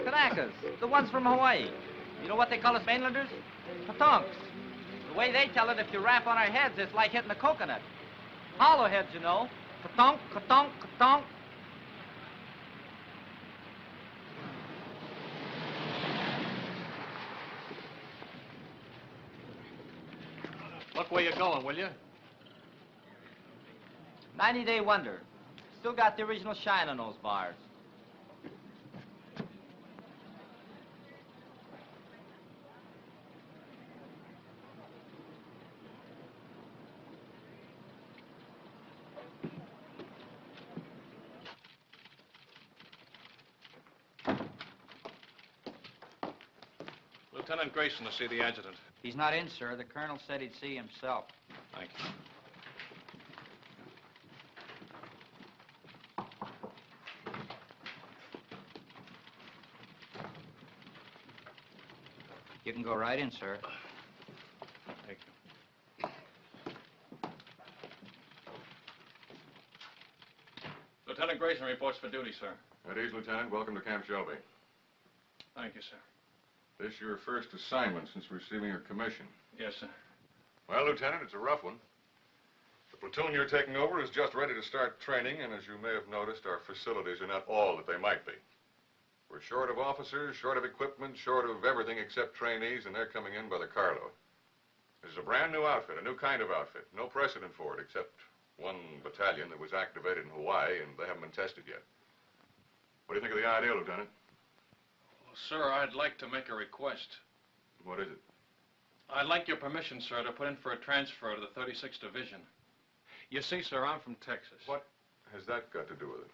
Kanakas, the ones from Hawaii. You know what they call us mainlanders? Patonks. The way they tell it, if you rap on our heads, it's like hitting a coconut. Hollow heads, you know. Katonk, katonk, katonk. Look where you're going, will you? 90-day wonder. Still got the original shine on those bars. Lieutenant Grayson to see the adjutant. He's not in, sir. The colonel said he'd see himself. Thank you. You can go right in, sir. Thank you. Lieutenant Grayson reports for duty, sir. At ease, Lieutenant. Welcome to Camp Shelby. Thank you, sir. This your first assignment since receiving your commission. Yes, sir. Well, Lieutenant, it's a rough one. The platoon you're taking over is just ready to start training, and as you may have noticed, our facilities are not all that they might be. We're short of officers, short of equipment, short of everything except trainees, and they're coming in by the carload. This is a brand new outfit, a new kind of outfit. No precedent for it, except one battalion that was activated in Hawaii, and they haven't been tested yet. What do you think of the idea, Lieutenant? Well, sir, I'd like to make a request. What is it? I'd like your permission, sir, to put in for a transfer to the 36th Division. You see, sir, I'm from Texas. What has that got to do with it?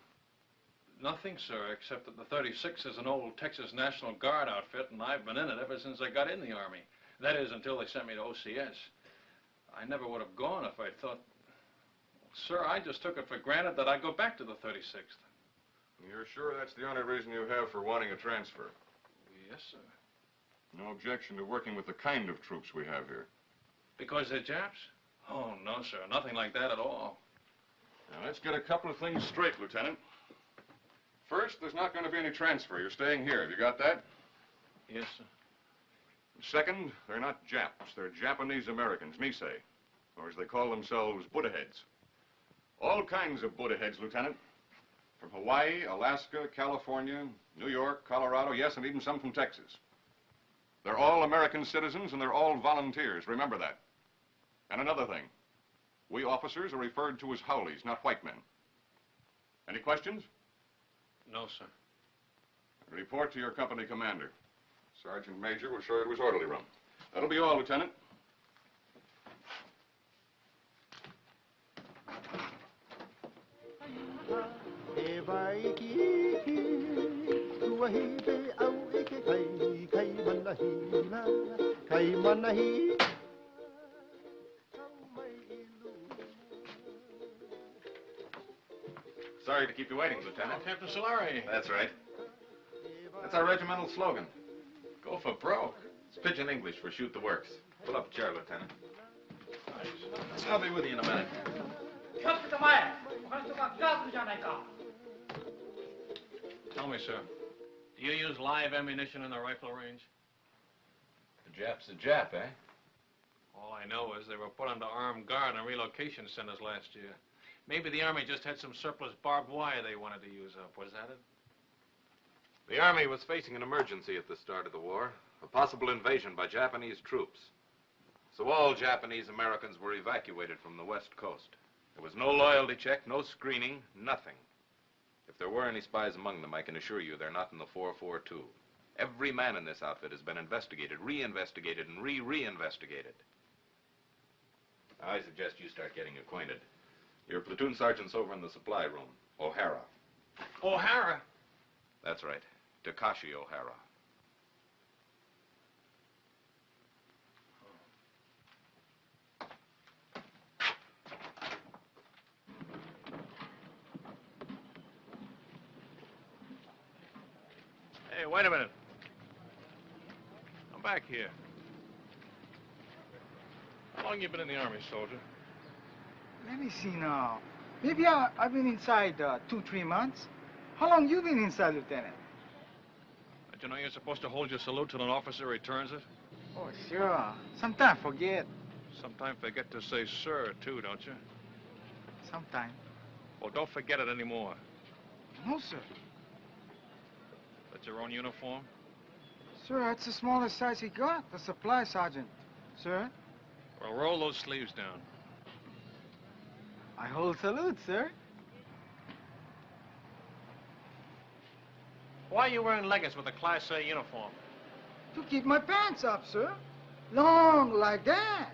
Nothing, sir, except that the 36th is an old Texas National Guard outfit, and I've been in it ever since I got in the Army. That is, until they sent me to OCS. I never would have gone if I thought... Sir, I just took it for granted that I'd go back to the 36th. You're sure that's the only reason you have for wanting a transfer? Yes, sir. No objection to working with the kind of troops we have here? Because they're Japs? Oh, no, sir. Nothing like that at all. Now, let's get a couple of things straight, Lieutenant. First, there's not going to be any transfer. You're staying here. Have you got that? Yes, sir. Second, they're not Japs. They're Japanese Americans, Nisei, or as they call themselves, Buddha heads. All kinds of Buddha heads, Lieutenant. From Hawaii, Alaska, California, New York, Colorado, yes, and even some from Texas. They're all American citizens, and they're all volunteers. Remember that. And another thing. We officers are referred to as Howleys, not white men. Any questions? No, sir. Report to your company commander. Sergeant Major will show you to his orderly room. That'll be all, Lieutenant. Sorry to keep you waiting, Lieutenant. Oh, Captain Solari. That's right. That's our regimental slogan. Go for broke. It's pidgin English for shoot the works. Pull up a chair, Lieutenant. I'll be with you in a minute. Tell me, sir, do you use live ammunition in the rifle range? The Jap's a Jap, eh? All I know is they were put under armed guard in relocation centers last year. Maybe the Army just had some surplus barbed wire they wanted to use up. Was that it? The Army was facing an emergency at the start of the war, a possible invasion by Japanese troops. So all Japanese Americans were evacuated from the West Coast. There was no loyalty check, no screening, nothing. If there were any spies among them, I can assure you they're not in the 442. Every man in this outfit has been investigated, re-investigated, and re-re-investigated. I suggest you start getting acquainted. Your platoon sergeant's over in the supply room, O'Hara. O'Hara? That's right, Takashi O'Hara. Hey, wait a minute. back here. How long you been in the Army, soldier? Let me see now. Maybe I've been inside 2-3 months. How long you been inside, Lieutenant? Don't you know you're supposed to hold your salute till an officer returns it? Oh, sure. Sometime forget. Sometimes forget to say sir, too, don't you? Sometime. Well, don't forget it anymore. No, sir. That's your own uniform? Sir, that's the smallest size he got, the supply sergeant. Sir? Well, roll those sleeves down. I hold salute, sir. Why are you wearing leggings with a Class A uniform? To keep my pants up, sir. Long like that.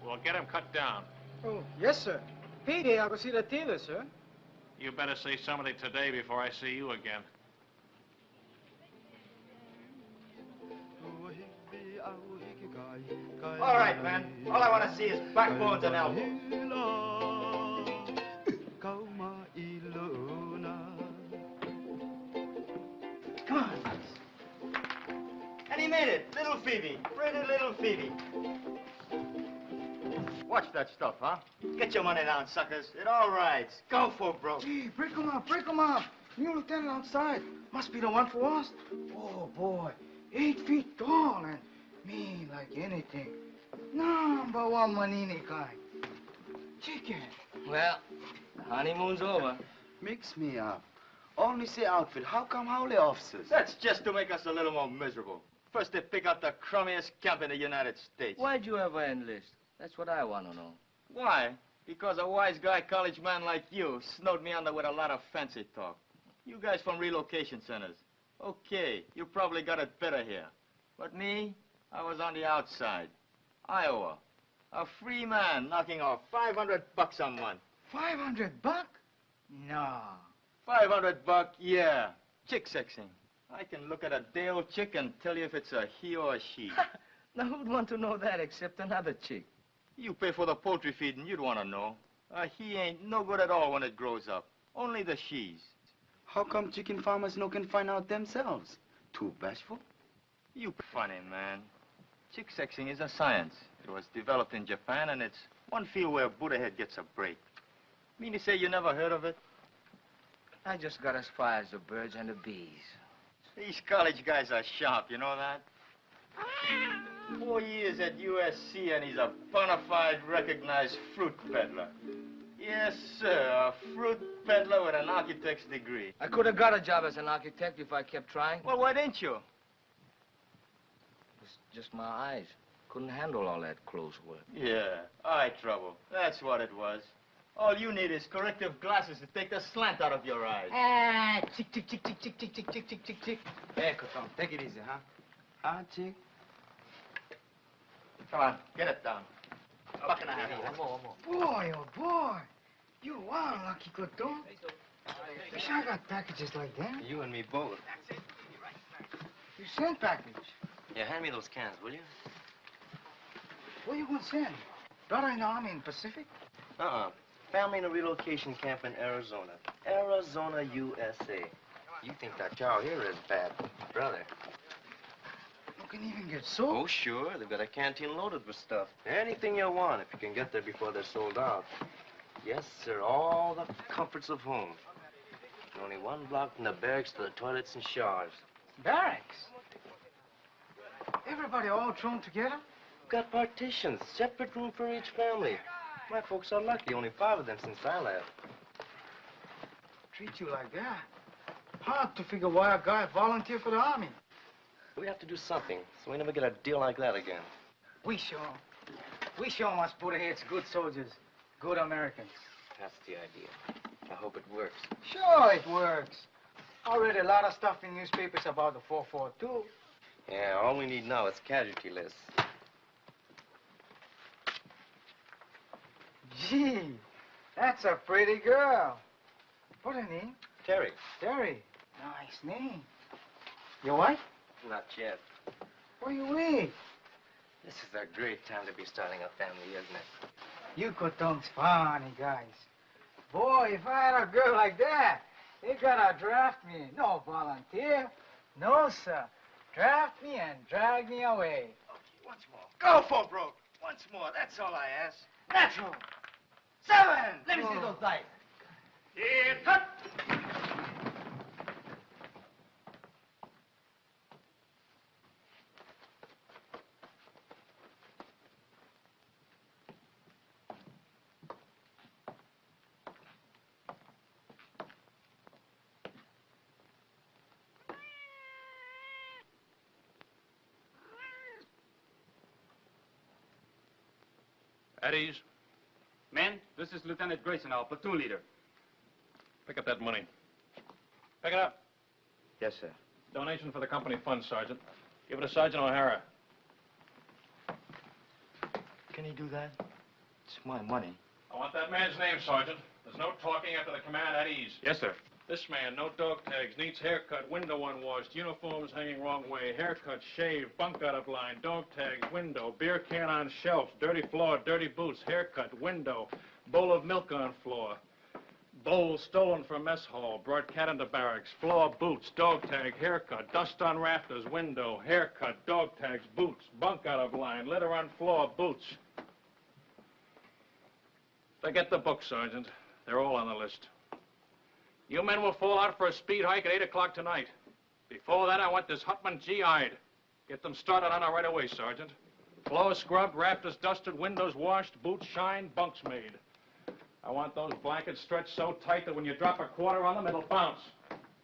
Well, get them cut down. Oh, yes, sir. Payday, I will see the tailor, sir. You better see somebody today before I see you again. All right, man. All I want to see is backbones and elbows. Come on. And he made it. Little Phoebe. Pretty little Phoebe. Watch that stuff, huh? Get your money down, suckers. It all rides. Go for broke. Hey, break 'em up, break 'em up. New lieutenant outside. Must be the one for us. Oh, boy. 8 feet tall and mean like anything. Number one Manini kind. Chicken. Well, the honeymoon's over. Mix me up. Only say outfit. How come howly officers? That's just to make us a little more miserable. First they pick out the crummiest camp in the United States. Why'd you ever enlist? That's what I want to know. Why? Because a wise guy college man like you snowed me under with a lot of fancy talk. You guys from relocation centers. Okay, you probably got it better here. But me, I was on the outside. Iowa. A free man knocking off $500 a month. $500? No. $500, yeah. Chick sexing. I can look at a day-old chick and tell you if it's a he or a she. Now, who'd want to know that except another chick? You pay for the poultry feeding, you'd want to know. A he ain't no good at all when it grows up. Only the she's. How come chicken farmers no can find out themselves? Too bashful? You funny, man. Chick sexing is a science. It was developed in Japan, and it's one field where Buddha head gets a break. Mean to say you never heard of it? I just got as far as the birds and the bees. These college guys are sharp, you know that? 4 years at USC, and he's a bona fide recognized fruit peddler. Yes, sir, a fruit peddler with an architect's degree. I could have got a job as an architect if I kept trying. Well, why didn't you? It's just my eyes. Couldn't handle all that close work. Yeah, eye trouble. That's what it was. All you need is corrective glasses to take the slant out of your eyes. Ah, chick, chick, chick, chick, chick, chick, chick, chick, chick, chick, chick. Hey, Coton, take it easy, huh? Huh, chick? Come on, get it down. Buck and a half. One more. Boy, oh, boy. You are lucky, Coton. Wish I got packages like that. You and me both. You send package. Yeah, hand me those cans, will you? Where you gonna send? Brother in the Army in Pacific? Family in a relocation camp in Arizona. Arizona, USA. You think that cow here is bad, brother. You can even get soap. Oh, sure. They've got a canteen loaded with stuff. Anything you want if you can get there before they're sold out. Yes, sir. All the comforts of home. And only one block from the barracks to the toilets and showers. Barracks? Everybody all thrown together? Got partitions, separate room for each family. My folks are lucky. Only 5 of them since I left. Treat you like that. Hard to figure why a guy volunteered for the Army. We have to do something so we never get a deal like that again. We show must put heads good soldiers, good Americans. That's the idea. I hope it works. Sure, it works. I read a lot of stuff in newspapers about the 442. Yeah, all we need now is casualty lists. Gee, that's a pretty girl. What's her name? Terry. Terry. Nice name. Your wife? Not yet. What do you wait? This is a great time to be starting a family, isn't it? You Coton's funny, guys. Boy, if I had a girl like that, they gotta draft me. No volunteer. No, sir. Draft me and drag me away. Okay, once more. Go for broke. Once more. That's all I ask. Natural. 7. Let me see those dice. Here, cut. At ease. Men, this is Lieutenant Grayson, our platoon leader. Pick up that money. Pick it up. Yes, sir. Donation for the company fund, Sergeant. Give it to Sergeant O'Hara. Can he do that? It's my money. I want that man's name, Sergeant. There's no talking after the command at ease. Yes, sir. This man, no dog tags, needs haircut, window unwashed, uniforms hanging wrong way, haircut, shave, bunk out of line, dog tags, window, beer can on shelf, dirty floor, dirty boots, haircut, window, bowl of milk on floor, bowl stolen from mess hall, brought cat into barracks, floor, boots, dog tag, haircut, dust on rafters, window, haircut, dog tags, boots, bunk out of line, litter on floor, boots. Forget the book, Sergeant. They're all on the list. You men will fall out for a speed hike at 8 o'clock tonight. Before that, I want this Hutman GI'd. Get them started on it right away, Sergeant. Floors scrubbed, rafters dusted, windows washed, boots shined, bunks made. I want those blankets stretched so tight that when you drop a quarter on them, it'll bounce.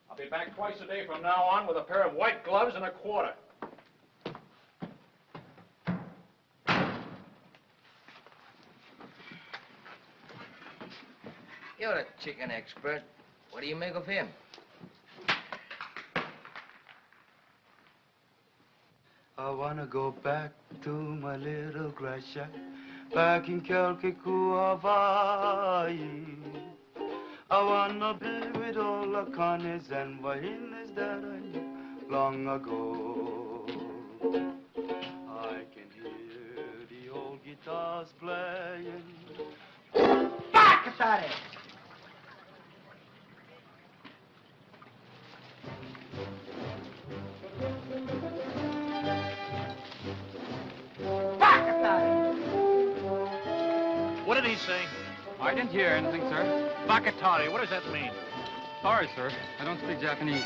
I'll be back twice a day from now on with a pair of white gloves and a quarter. You're a chicken expert. What do you make of him? I wanna go back to my little grass shack back in Kelkikua, Hawaii. I wanna be with all the Connies and Wahinas that I knew long ago. I can hear the old guitars playing. Back at it! What did he say? I didn't hear anything, sir. Bakatari, what does that mean? Sorry, sir. I don't speak Japanese.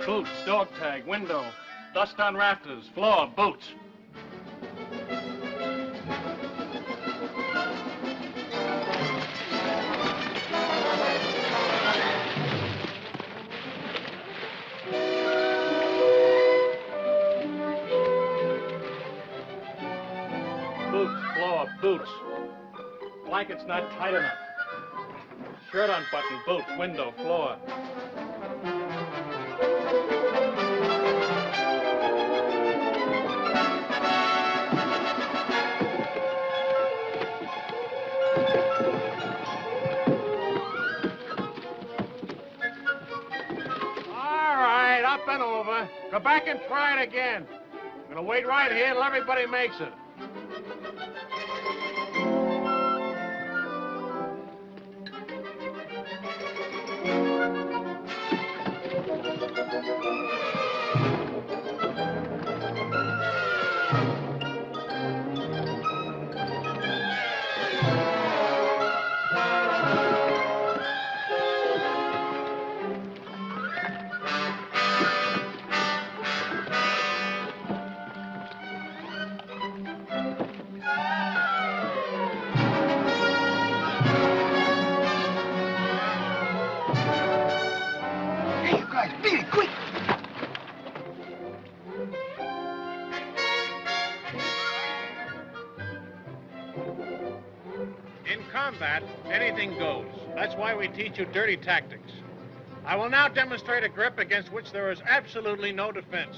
Boots, dog tag, window, dust on rafters, floor, boots. Boots. Blanket's not tight enough. Shirt unbuttoned, boots, window, floor. All right, up and over. Go back and try it again. I'm gonna wait right here till everybody makes it. Hey, you guys, beat it, quick! In combat, anything goes. That's why we teach you dirty tactics. I will now demonstrate a grip against which there is absolutely no defense.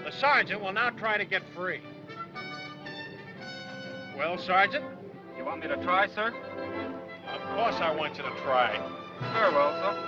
The sergeant will now try to get free. Well, Sergeant? You want me to try, sir? Of course I want you to try. Very well, sir.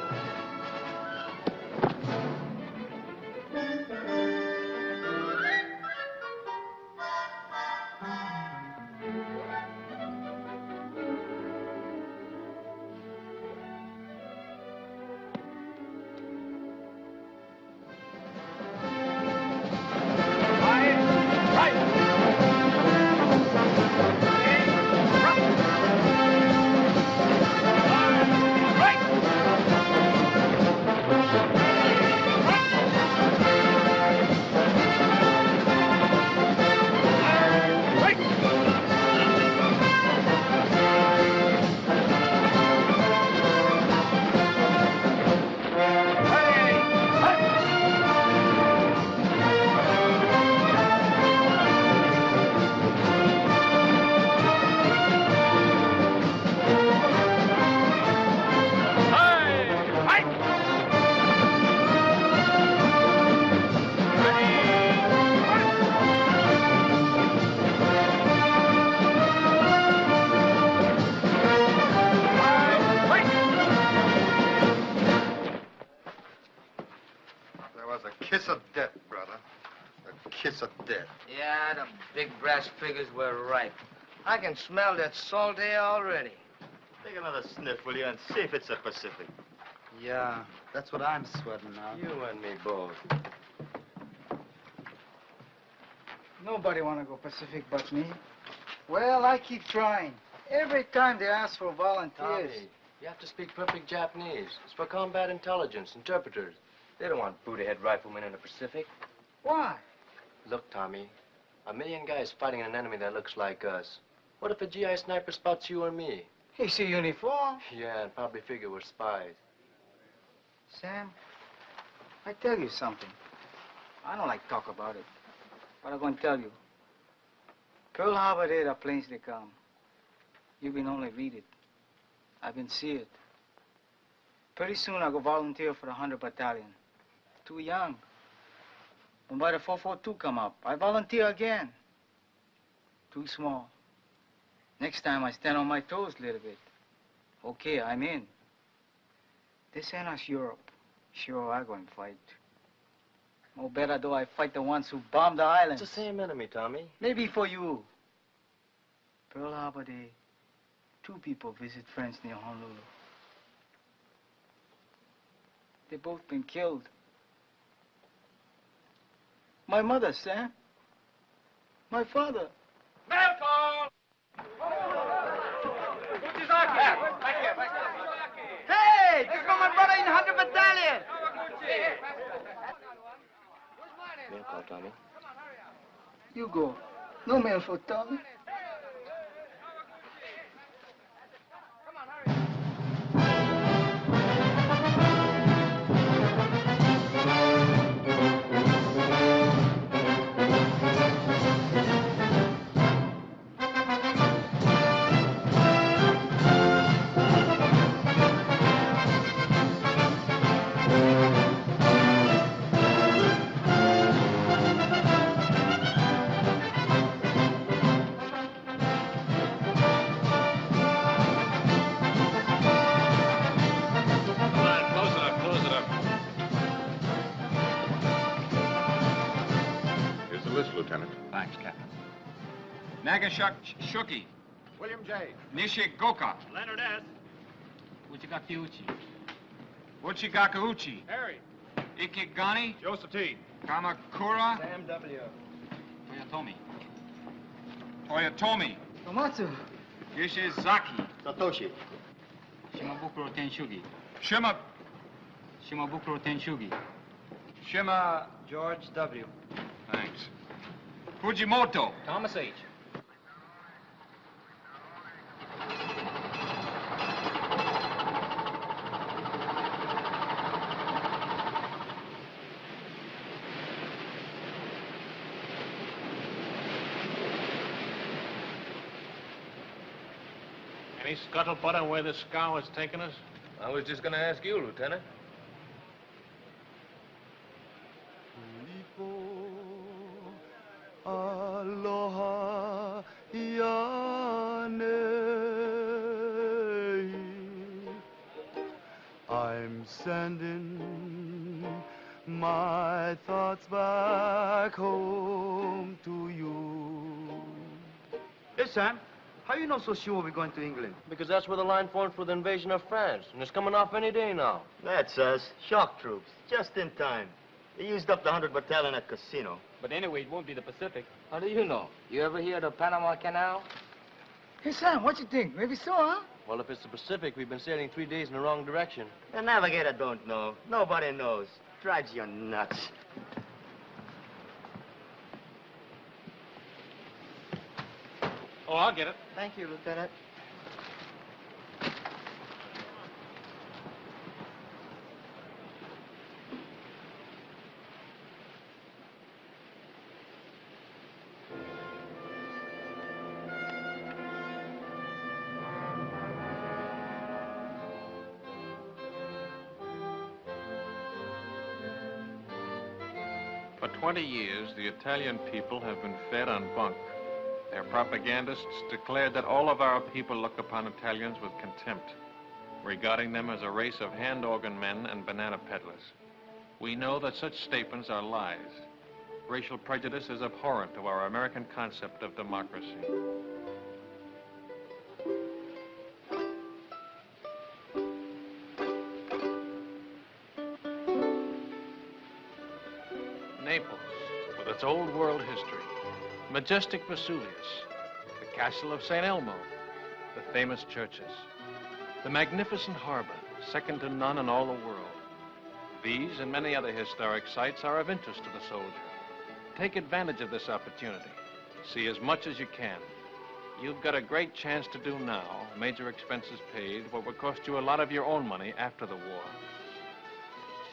was a kiss of death, brother. A kiss of death. Yeah, the big brass figures were right. I can smell that salt air already. Take another sniff, will you, and see if it's the Pacific. Yeah, that's what I'm sweating now. You and me both. Nobody want to go Pacific but me. Well, I keep trying. Every time they ask for volunteers. Tommy, you have to speak perfect Japanese. It's for combat intelligence, interpreters. They don't want Buddha-head riflemen in the Pacific. Why? Look, Tommy, a million guys fighting an enemy that looks like us. What if a GI sniper spots you or me? He see uniform. Yeah, and probably figure we're spies. Sam, I tell you something. I don't like talk about it, but I'm going to tell you. Pearl Harbor there, the planes they come. You been only read it. I've been see it. Pretty soon I'll go volunteer for the 100 Battalion. Too young. When by the 442 come up, I volunteer again. Too small. Next time I stand on my toes a little bit. Okay, I'm in. This ain't us Europe. Sure, I'm going to fight. No better do I fight the ones who bombed the islands. It's the same enemy, Tommy. Maybe for you. Pearl Harbor Day, 2 people visit friends near Honolulu. They both been killed. My mother, Sam. My father. Hey, this is for my brother in the 100 Battalion. Mail call, Tommy. You go. No mail for Tommy. Lieutenant. Thanks, Captain. Nagashak Shuki. William J. Nishigoka. Leonard S. Uchigakiuchi. Uchigakauchi. Harry. Ikigani. Joseph T. Kamakura. Sam W. Toyotomi. Toyotomi. Tomatsu. Yeshizaki. Satoshi. Shimabukuro Tenshugi. Shima Shimabukuro Tenshugi. George W. Thanks. Fujimoto. Thomas H. Any scuttlebutt on where this scow has taken us? I was just going to ask you, Lieutenant. Aloha Yane. I'm sending my thoughts back home to you. Hey, Sam. How you know so sure we're going to England? Because that's where the line formed for the invasion of France, and it's coming off any day now. That's us. Shock troops. Just in time. They used up the 100 Battalion at Casino. But anyway, it won't be the Pacific. How do you know? You ever hear of the Panama Canal? Hey, Sam, what you think? Maybe so, huh? Well, if it's the Pacific, we've been sailing 3 days in the wrong direction. The navigator don't know. Nobody knows. Drives you nuts. Oh, I'll get it. Thank you, Lieutenant. For 20 years, the Italian people have been fed on bunk. Their propagandists declared that all of our people look upon Italians with contempt, regarding them as a race of hand organ men and banana peddlers. We know that such statements are lies. Racial prejudice is abhorrent to our American concept of democracy. Naples, with its old world history, majestic Vesuvius, the castle of St. Elmo, the famous churches, the magnificent harbor, second to none in all the world. These and many other historic sites are of interest to the soldier. Take advantage of this opportunity. See as much as you can. You've got a great chance to do now, major expenses paid, what would cost you a lot of your own money after the war.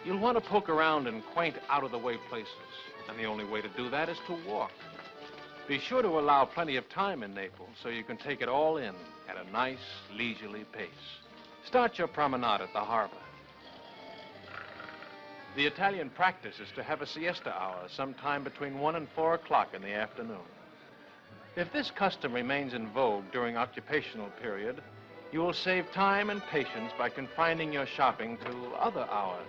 You'll want to poke around in quaint, out-of-the-way places, and the only way to do that is to walk. Be sure to allow plenty of time in Naples so you can take it all in at a nice, leisurely pace. Start your promenade at the harbor. The Italian practice is to have a siesta hour sometime between 1 and 4 o'clock in the afternoon. If this custom remains in vogue during occupational period, you will save time and patience by confining your shopping to other hours.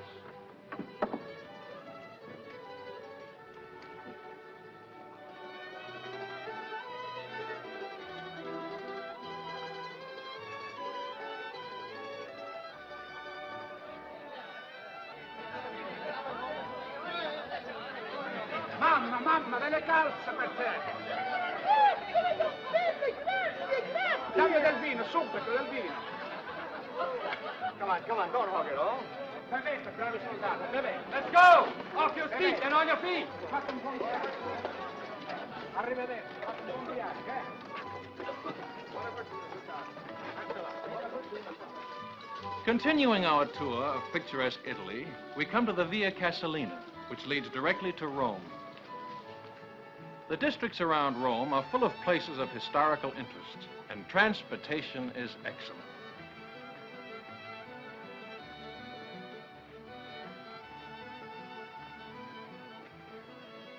Mamma, delle calze per te! Dammi del vino, subito, del vino! Come on, don't hog it, oh? Permesso, bravi soldati, beve. Let's go! Off your feet and on your feet! Fate un buon viaggio. Arrivederci, fate un buon viaggio, Buona fortuna, soldati. Continuing our tour of picturesque Italy, we come to the Via Casalina, which leads directly to Rome. The districts around Rome are full of places of historical interest, and transportation is excellent.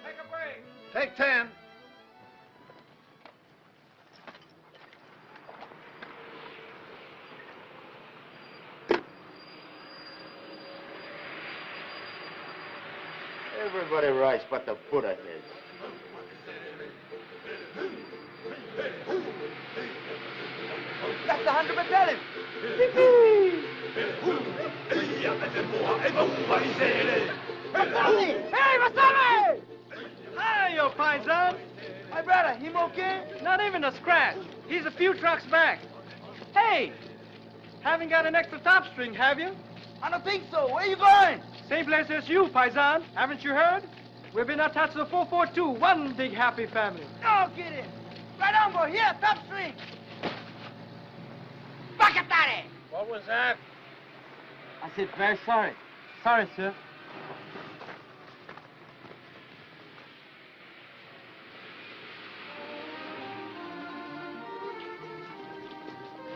Take a break. Take 10. Everybody rides but the Buddha heads. That's the 100 battalion. Hey, Vasali! Hi, yo, paisan. My brother, him okay? Not even a scratch. He's a few trucks back. Hey, haven't got an extra top string, have you? I don't think so. Where you going? Same place as you, paisan. Haven't you heard? We've been attached to the 442, one big happy family. No kidding. Right on, boy. Here, top string. Bacatare! What was that? I said, very sorry. Sorry, sir.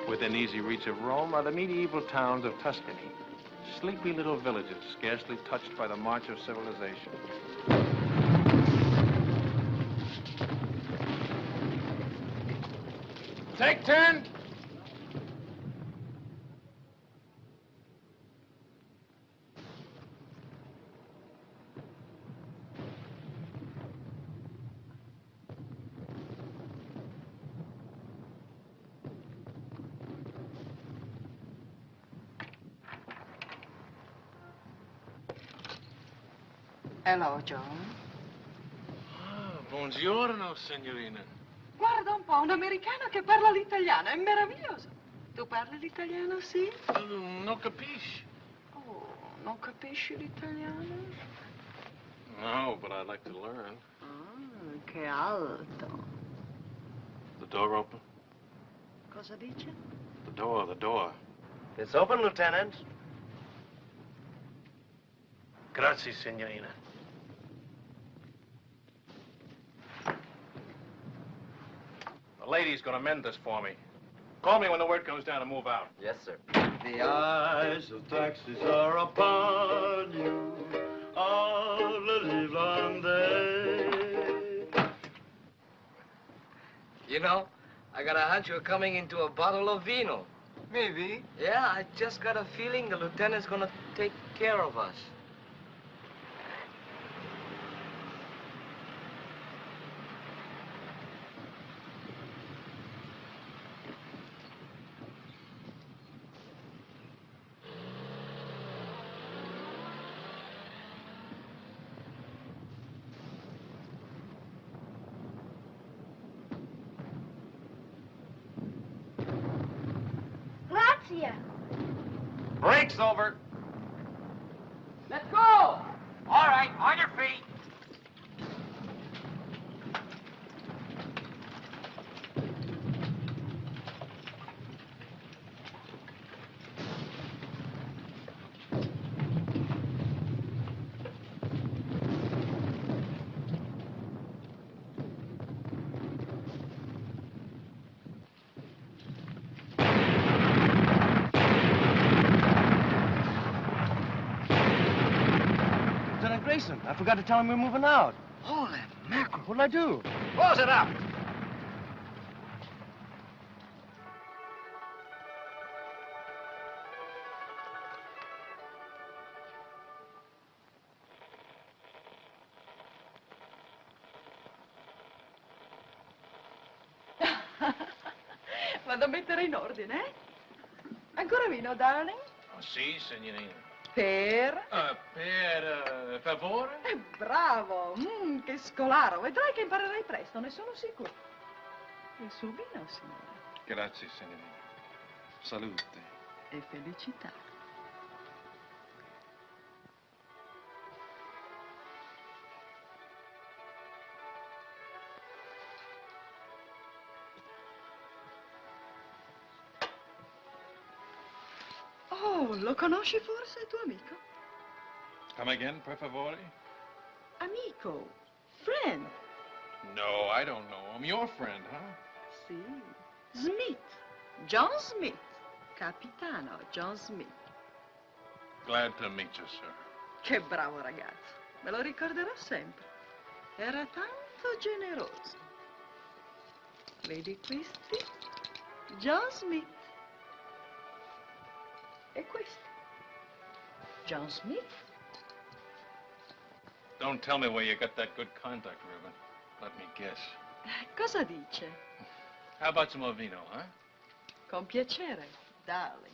Within easy reach of Rome are the medieval towns of Tuscany, sleepy little villages scarcely touched by the march of civilization. Take 10. Hello, John. Ah, buongiorno, signorina. Guarda un po', un americano che parla l'italiano, è meraviglioso. Tu parli l'italiano, sì? Non capisci? Oh, non capisci l'italiano? No, but I'd like to learn. Ah, che alto. The door open? Cosa dice? The door. It's open, Lieutenant. Grazie, signorina. The lady's gonna mend this for me. Call me when the word comes down to move out. Yes, sir. The eyes of taxis are upon you all the livelong day. You know, I got a hunch you're coming into a bottle of vino. Maybe. Yeah, I just got a feeling the lieutenant's gonna take care of us. Gracia. Break's over. Let's go! All right, on your feet. Lieutenant Grayson, I forgot to tell him we're moving out. Holy mackerel. What'd I do? Close it up. Vado a mettere in ordine, eh? Ancora vino, darling? Oh, sì, signorina. Per? Per favore? Bravo! Che scolaro! Vedrai che imparerai presto, ne sono sicuro. Il suo vino, signore. Grazie, signorina. Salute. E felicità. Oh, lo conosci forse, il tuo amico? Come again, per favore? Amico. Friend. No, I don't know him. Your friend, huh? Sì. Smith. John Smith. Capitano John Smith. Glad to meet you, sir. Che bravo ragazzo. Me lo ricorderò sempre. Era tanto generoso. Vedi questi? John Smith. E questo? John Smith. Don't tell me where you got that good contact, Reuben. Let me guess. Cosa dice? How about some more vino, huh? Con piacere, darling.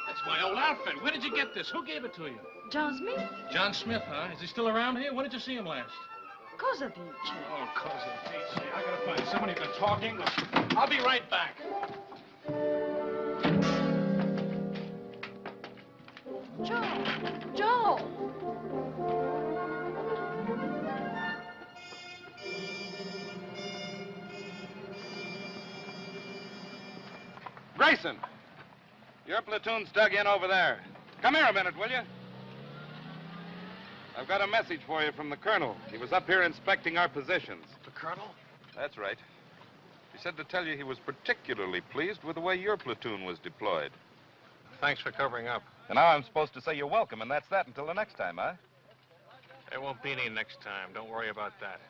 That's my old outfit. Where did you get this? Who gave it to you? John Smith? John Smith, huh? Is he still around here? When did you see him last? Cosa dice? Oh, cosa dice. I gotta find someone who can talk English. I'll be right back. Joe! Grayson, your platoon's dug in over there. Come here a minute, will you? I've got a message for you from the colonel. He was up here inspecting our positions. The colonel? That's right. He said to tell you he was particularly pleased with the way your platoon was deployed. Thanks for covering up. And now I'm supposed to say you're welcome, and that's that until the next time, huh? There won't be any next time. Don't worry about that.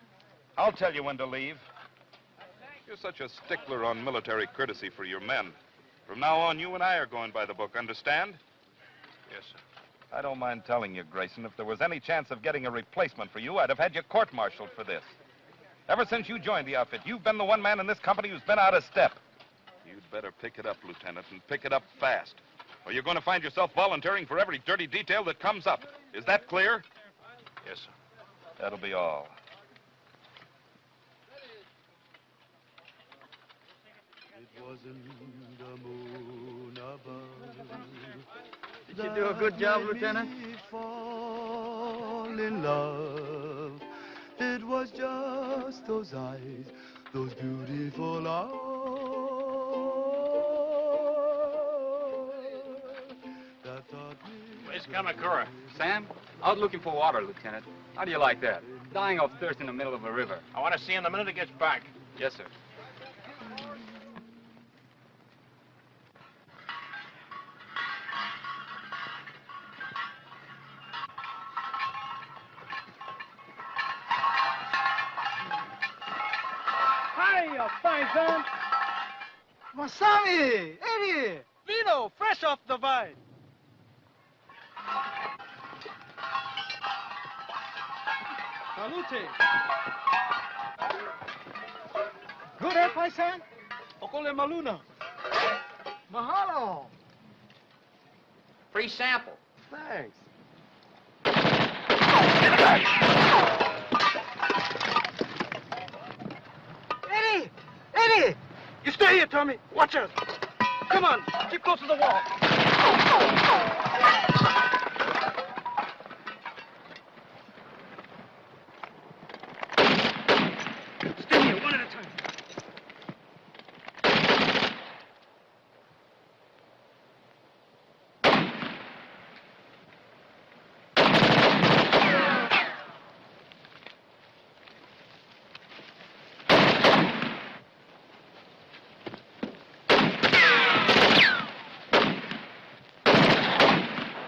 I'll tell you when to leave. You're such a stickler on military courtesy for your men. From now on, you and I are going by the book, understand? Yes, sir. I don't mind telling you, Grayson, if there was any chance of getting a replacement for you, I'd have had you court-martialed for this. Ever since you joined the outfit, you've been the one man in this company who's been out of step. You'd better pick it up, Lieutenant, and pick it up fast. Or you're going to find yourself volunteering for every dirty detail that comes up. Is that clear? Yes, sir. That'll be all. It wasn't the moon above. Did you do a good job, Lieutenant? Fall in love. It was just those eyes, those beautiful eyes. That taught me. Where's Kamakura? Sam, out looking for water, Lieutenant. How do you like that? Dying of thirst in the middle of a river. I want to see him the minute he gets back. Yes, sir. Hiya, fine son. Masami! Eddie! Vino, fresh off the vine. Salute. Good, eh, paisan? Okole maluna. Mahalo! Free sample. Thanks. Eddie! Eddie! You stay here, Tommy. Watch out. Come on, keep close to the wall. Stay here, one at a time.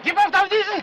Give up, Tom Diesel!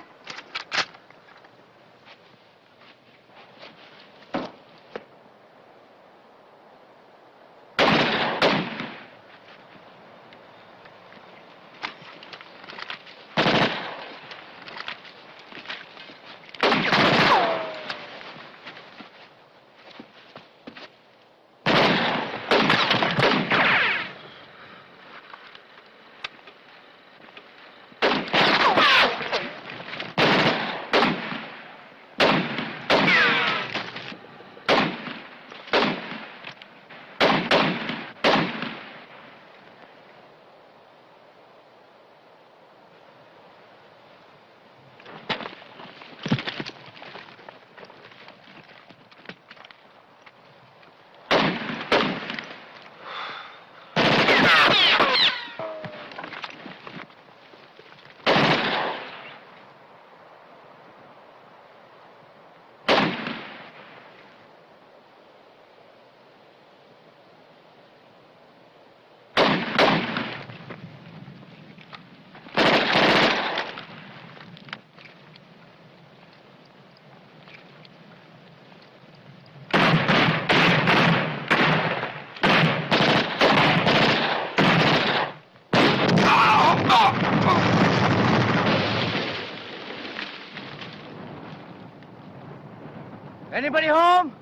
Anybody home?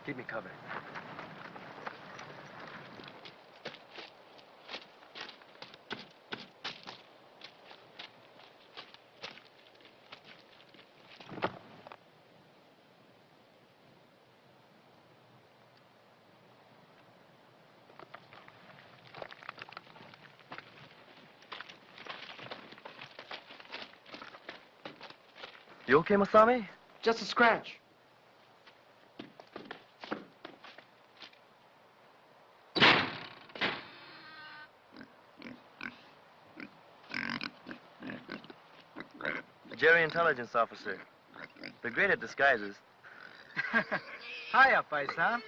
Keep me covered. You okay, Masami? Just a scratch. Jerry, intelligence officer. They're great at disguises. Hiya, paisan.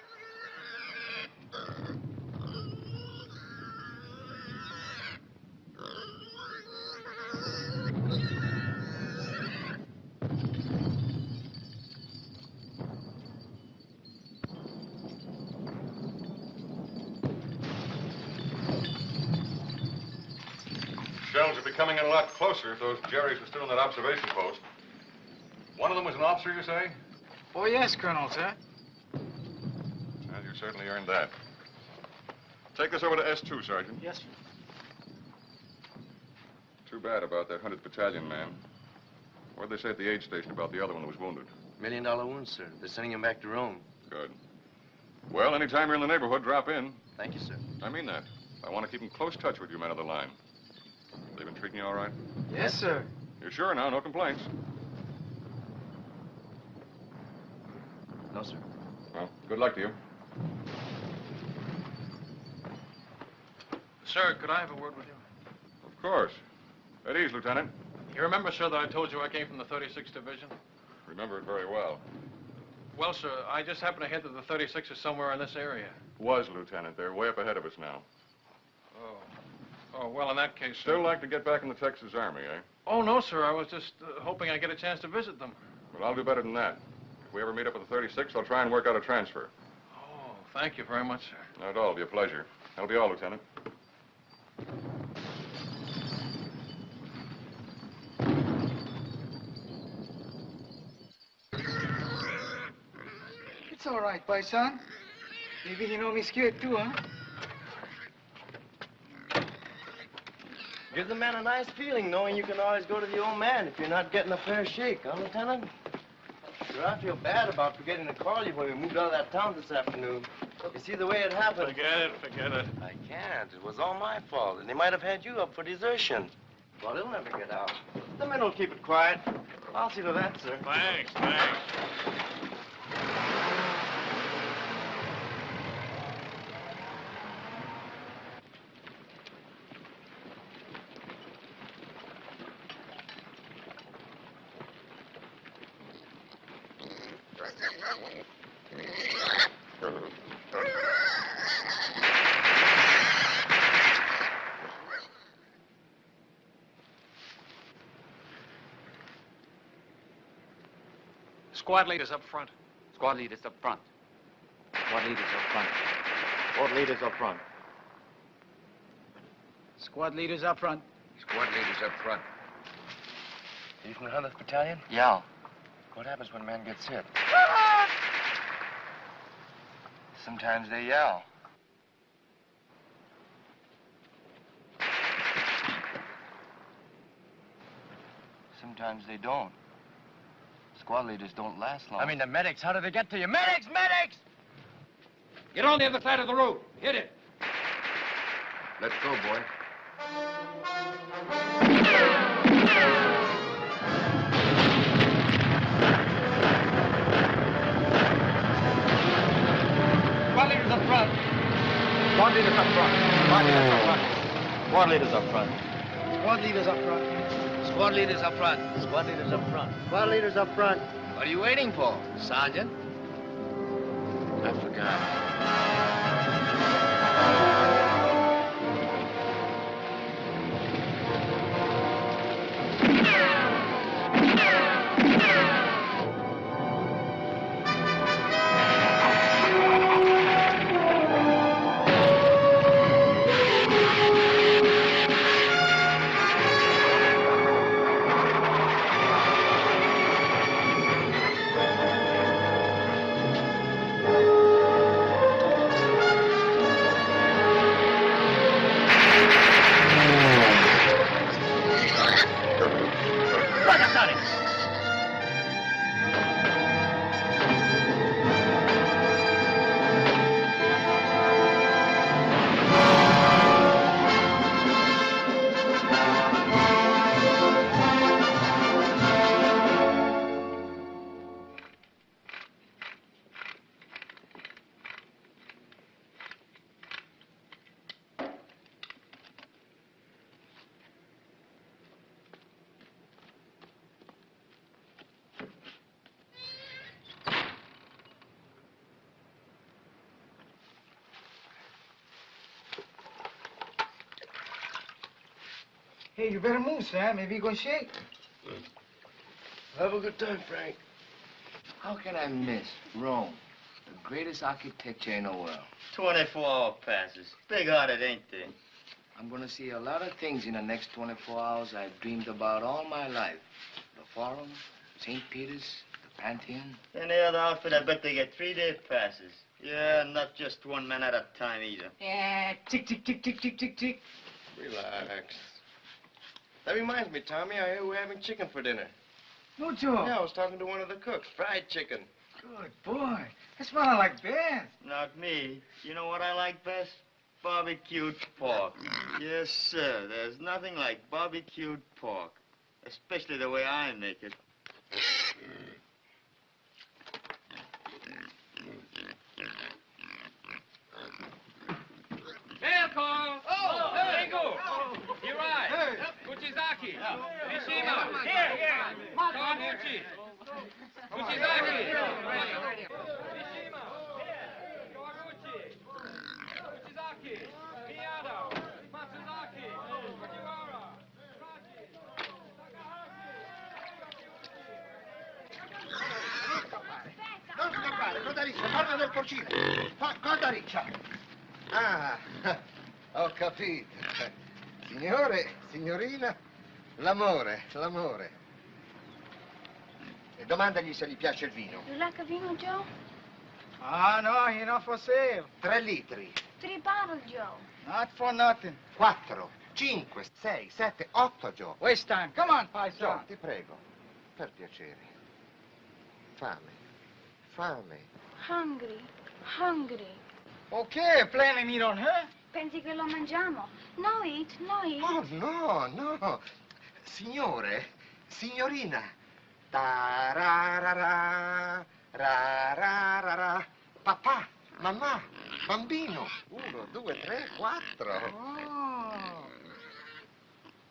Shells are becoming in a lot closer if those Jerrys were still in that observation post. One of them was an officer, you say? Oh, yes, Colonel, sir. Well, you certainly earned that. Take this over to S2, Sergeant. Yes, sir. Too bad about that 100th Battalion man. What did they say at the aid station about the other one that was wounded? $1 million wound, sir. They're sending him back to Rome. Good. Well, anytime you're in the neighborhood, drop in. Thank you, sir. I mean that. I want to keep in close touch with you men of the line. They've been treating you all right? Yes, sir. You're sure now? No complaints? No, sir. Well, good luck to you. Sir, could I have a word with you? Of course. At ease, Lieutenant. You remember, sir, that I told you I came from the 36th Division? Remember it very well. Well, sir, I just happened to hear that the 36th is somewhere in this area. Was, Lieutenant. They're way up ahead of us now. Oh, well, in that case, sir. Still like to get back in the Texas Army, eh? Oh, no, sir. I was just hoping I'd get a chance to visit them. Well, I'll do better than that. If we ever meet up with the 36th, I'll try and work out a transfer. Oh, thank you very much, sir. Not at all. It'll be a pleasure. That'll be all, Lieutenant. It's all right, paisan. Maybe he know me scared too, huh? Gives the man a nice feeling knowing you can always go to the old man if you're not getting a fair shake, huh, Lieutenant? Sure, I feel bad about forgetting to call you when we moved out of that town this afternoon. You see the way it happened? Forget it. I can't. It was all my fault, and they might have had you up for desertion. Well, he'll never get out. The men will keep it quiet. I'll see to that, sir. Thanks. Squad leaders up front. Squad leaders up front. Squad leaders up front. Squad leaders up front. Squad leaders up front. Squad leaders up front. You from the 100th Battalion? Yeah. What happens when a man gets hit? Sometimes they yell. Sometimes they don't. Squad leaders don't last long. I mean, the medics, how do they get to you? Medics! Medics! Get on the other side of the road. Hit it. Let's go, boy. Squad leaders up front. Squad leaders up front. Squad leaders up front. Squad leaders up front. Squad leaders up front. Squad leaders up front. Squad leaders up front. Squad leaders up front. What are you waiting for, Sergeant? I forgot. Hey, you better move, Sam. Maybe you're gonna shake. Have a good time, Frank. How can I miss Rome, the greatest architecture in the world? 24-hour passes. Big-hearted, ain't they? I'm gonna see a lot of things in the next 24 hours I've dreamed about all my life. The Forum, St. Peter's, the Pantheon. Any other outfit, I bet they get 3-day passes. Yeah, not just one man at a time either. Yeah, tick, tick, tick, tick, tick, tick, tick. Relax. That reminds me, Tommy, I hear we're having chicken for dinner. No joke. Yeah, I was talking to one of the cooks. Fried chicken. Good boy. That's what I like best. Not me. You know what I like best? Barbecued pork. Yes, sir. There's nothing like barbecued pork. Especially the way I make it. Mail call. Oh, hey, go. You're right. Hey. Kuchizaki. Mishima. Here. Kawaguchi. Kuchizaki. Mishima. Kawaguchi. Kuchizaki. Miyado. Matsuzaki. Fujiwara. Kaji. Non scappare, cosa riccia? Parla del porcino. Cosa riccia? Ah, ho capito. Signore, signorina, l'amore. E domandagli se gli piace il vino. You like a vino, Joe? Ah, no, you're not for sale. 3 bottles, Joe. Not for nothing. 4. 5, 6, 7, 8 giochi. Waste time. Come on, Gio, paisano. ti prego, per piacere. Fame, fame. Hungry. Ok, plan and eat on her. Pensi che lo mangiamo? No eat. Oh, no. Signore, signorina. Tararara, rararara. Papà, mamma, bambino. 1, 2, 3, 4. Oh.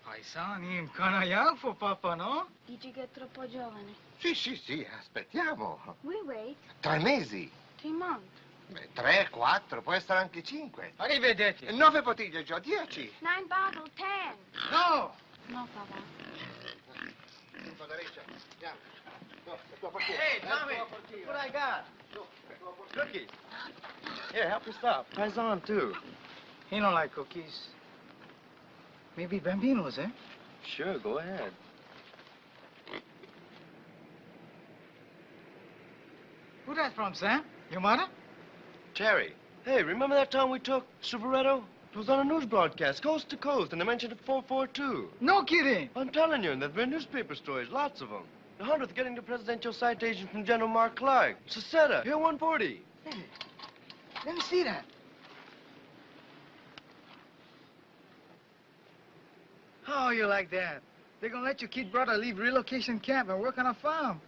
Paisani, imkana young for Papa, no? Dici che è troppo giovane. Sì, aspettiamo. We wait 3 mesi. 3 months. 3, 4, può essere anche 5. Arrivederci. 9 bottiglie, Gio, 10. 9 bottles, 10. No. No, papà. Hey, Tommy, what I got? Cookies. Here, help yourself. Paisan, too. He don't like cookies. Maybe Bambino's, eh? Sure, go ahead. Who that from, Sam? Your mother? Terry. Hey, remember that time we took Superetto? It was on a news broadcast, coast to coast, and they mentioned it 442. No kidding. I'm telling you, and there've been newspaper stories, lots of them. The 100th getting the presidential citation from General Mark Clark. Seceta, here 140. Hey, let me see that. How you like that? They're gonna let your kid brother leave relocation camp and work on a farm.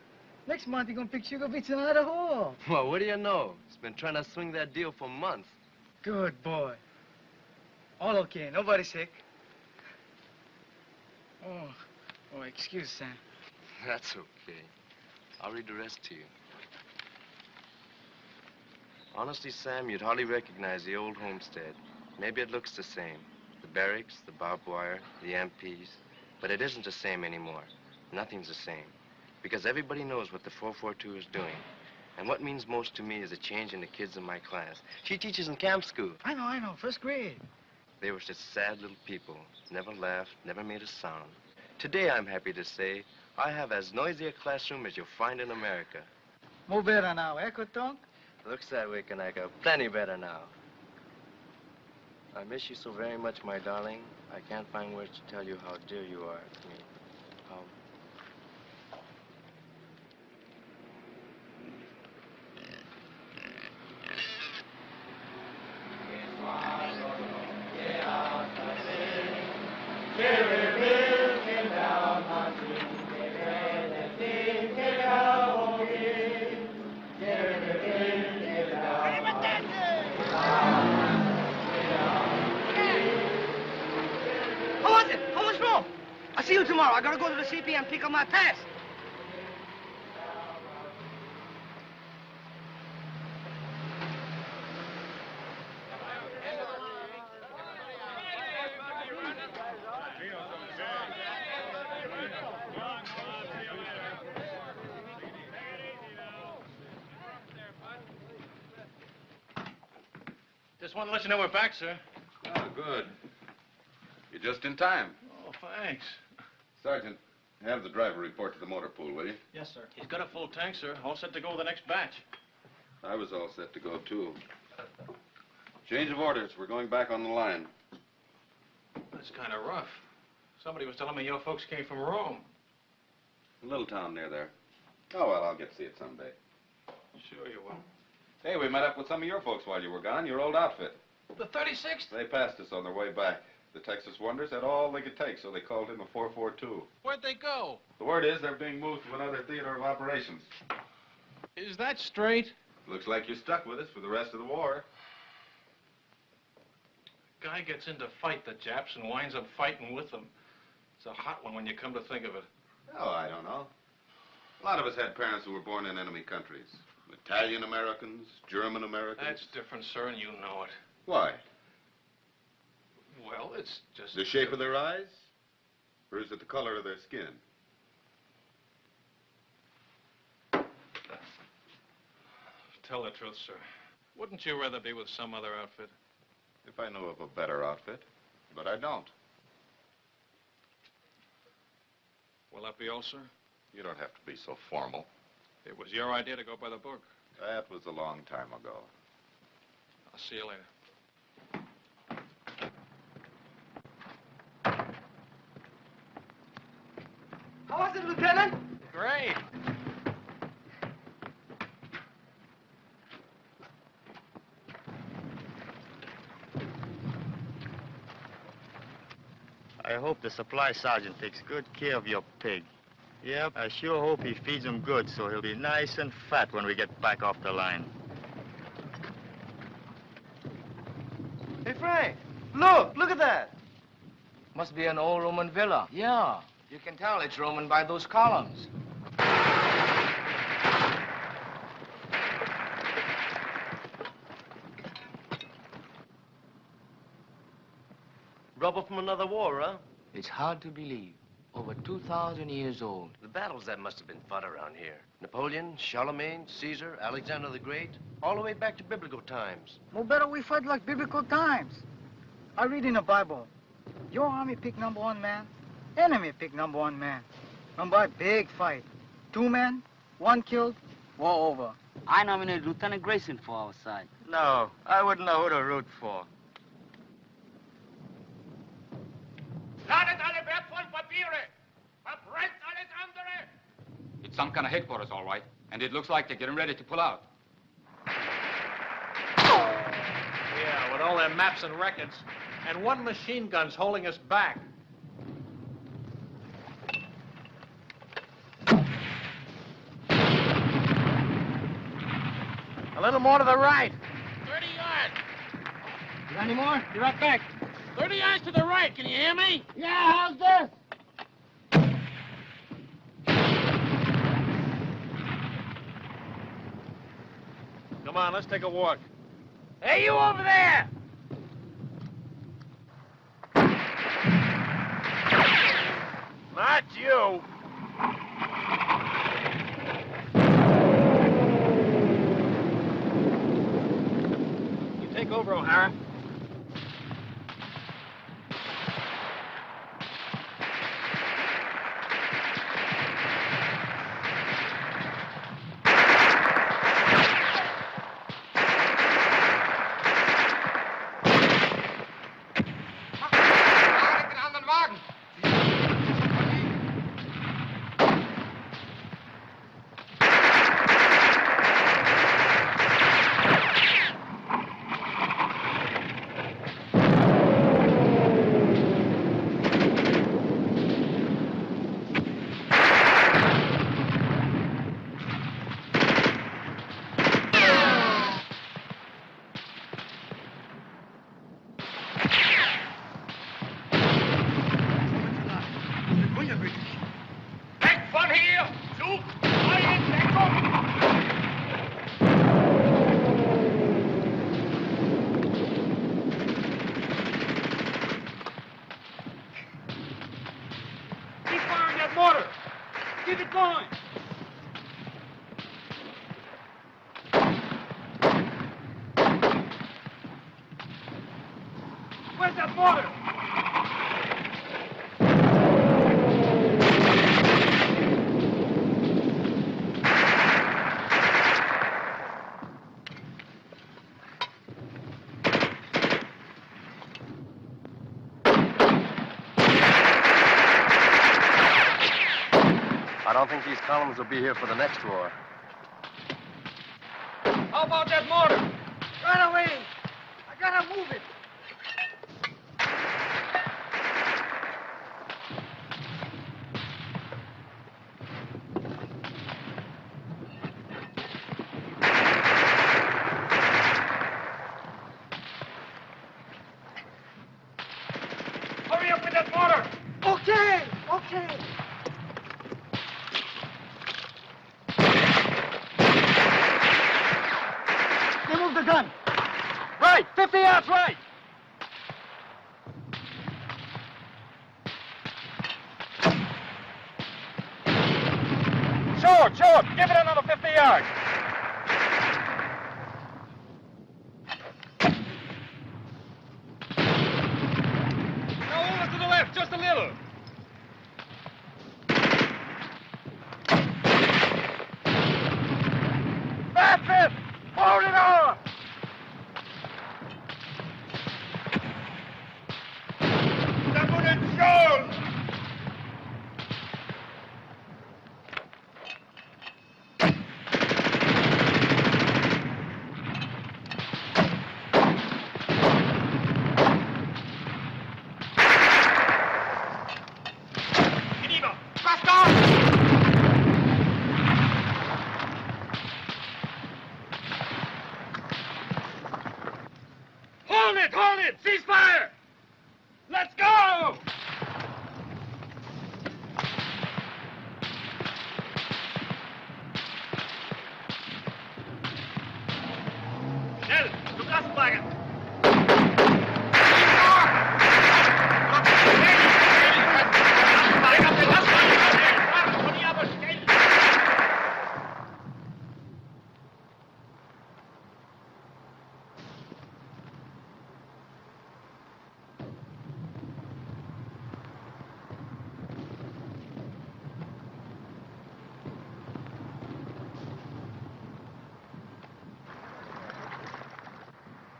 Next month, you're gonna pick sugar beets in Idaho. Well, what do you know? He's been trying to swing that deal for months. Good boy. All okay, nobody sick. Oh, excuse, Sam. That's okay. I'll read the rest to you. Honestly, Sam, you'd hardly recognize the old homestead. Maybe it looks the same. The barracks, the barbed wire, the MPs. But it isn't the same anymore. Nothing's the same. Because everybody knows what the 442 is doing. And what means most to me is a change in the kids in my class. She teaches in camp school. I know, first grade. They were just sad little people. Never laughed, never made a sound. Today, I'm happy to say, I have as noisy a classroom as you'll find in America. More better now, eh, Kotong? Looks that way, Kanaka. Plenty better now. I miss you so very much, my darling. I can't find words to tell you how dear you are to me. How much more? I'll see you tomorrow. I gotta go to the CP and pick up my pass. Just want to let you know we're back, sir. Oh, good. You're just in time. Oh, thanks. Sergeant, have the driver report to the motor pool, will you? Yes, sir. He's got a full tank, sir. All set to go with the next batch. I was all set to go, too. Change of orders. We're going back on the line. That's kind of rough. Somebody was telling me your folks came from Rome. A little town near there. Oh, well, I'll get to see it someday. Sure you will. Hey, we met up with some of your folks while you were gone, your old outfit. The 36th? They passed us on their way back. The Texas Wonders had all they could take, so they called in the 442. Where'd they go? The word is they're being moved to another theater of operations. Is that straight? Looks like you're stuck with us for the rest of the war. Guy gets in to fight the Japs and winds up fighting with them. It's a hot one when you come to think of it. Oh, I don't know. A lot of us had parents who were born in enemy countries. Italian Americans, German Americans. That's different, sir, and you know it. Why? Well, it's just... The shape of their eyes? Or is it the color of their skin? Tell the truth, sir. Wouldn't you rather be with some other outfit? If I knew of a better outfit. But I don't. Will that be all, sir? You don't have to be so formal. It was your idea to go by the book. That was a long time ago. I'll see you later. it, Lieutenant? Great. I hope the supply sergeant takes good care of your pig. Yep, I sure hope he feeds him good so he'll be nice and fat when we get back off the line. Hey, Frank, look at that. Must be an old Roman villa. Yeah, you can tell it's Roman by those columns. Rubber from another war, huh? It's hard to believe. Over 2,000 years old. The battles that must have been fought around here. Napoleon, Charlemagne, Caesar, Alexander the Great, all the way back to biblical times. No better we fight like biblical times. I read in the Bible, your army pick #1 man, enemy pick #1 man. And by big fight, 2 men, 1 killed, war over. I nominate Lieutenant Grayson for our side. No, I wouldn't know who to root for. Ladet alle Wert voll Papiere! Verbrennt alles andere! It's some kind of headquarters, all right. And it looks like they're getting ready to pull out. Yeah, with all their maps and records. And 1 machine gun's holding us back. A little more to the right. 30 yards. You got any more? Be right back. 30 yards to the right. Can you hear me? Yeah, how's this? Come on, let's take a walk. Hey, you over there! Not you. You take over, O'Hara. I don't think these columns will be here for the next war. How about that mortar? Right away. I gotta move it. Hurry up with that mortar! Okay, okay. Remove the gun. Right, 50 yards right! Short, give it another 50 yards. Now over to the left, just a little. That's it! Hold it on!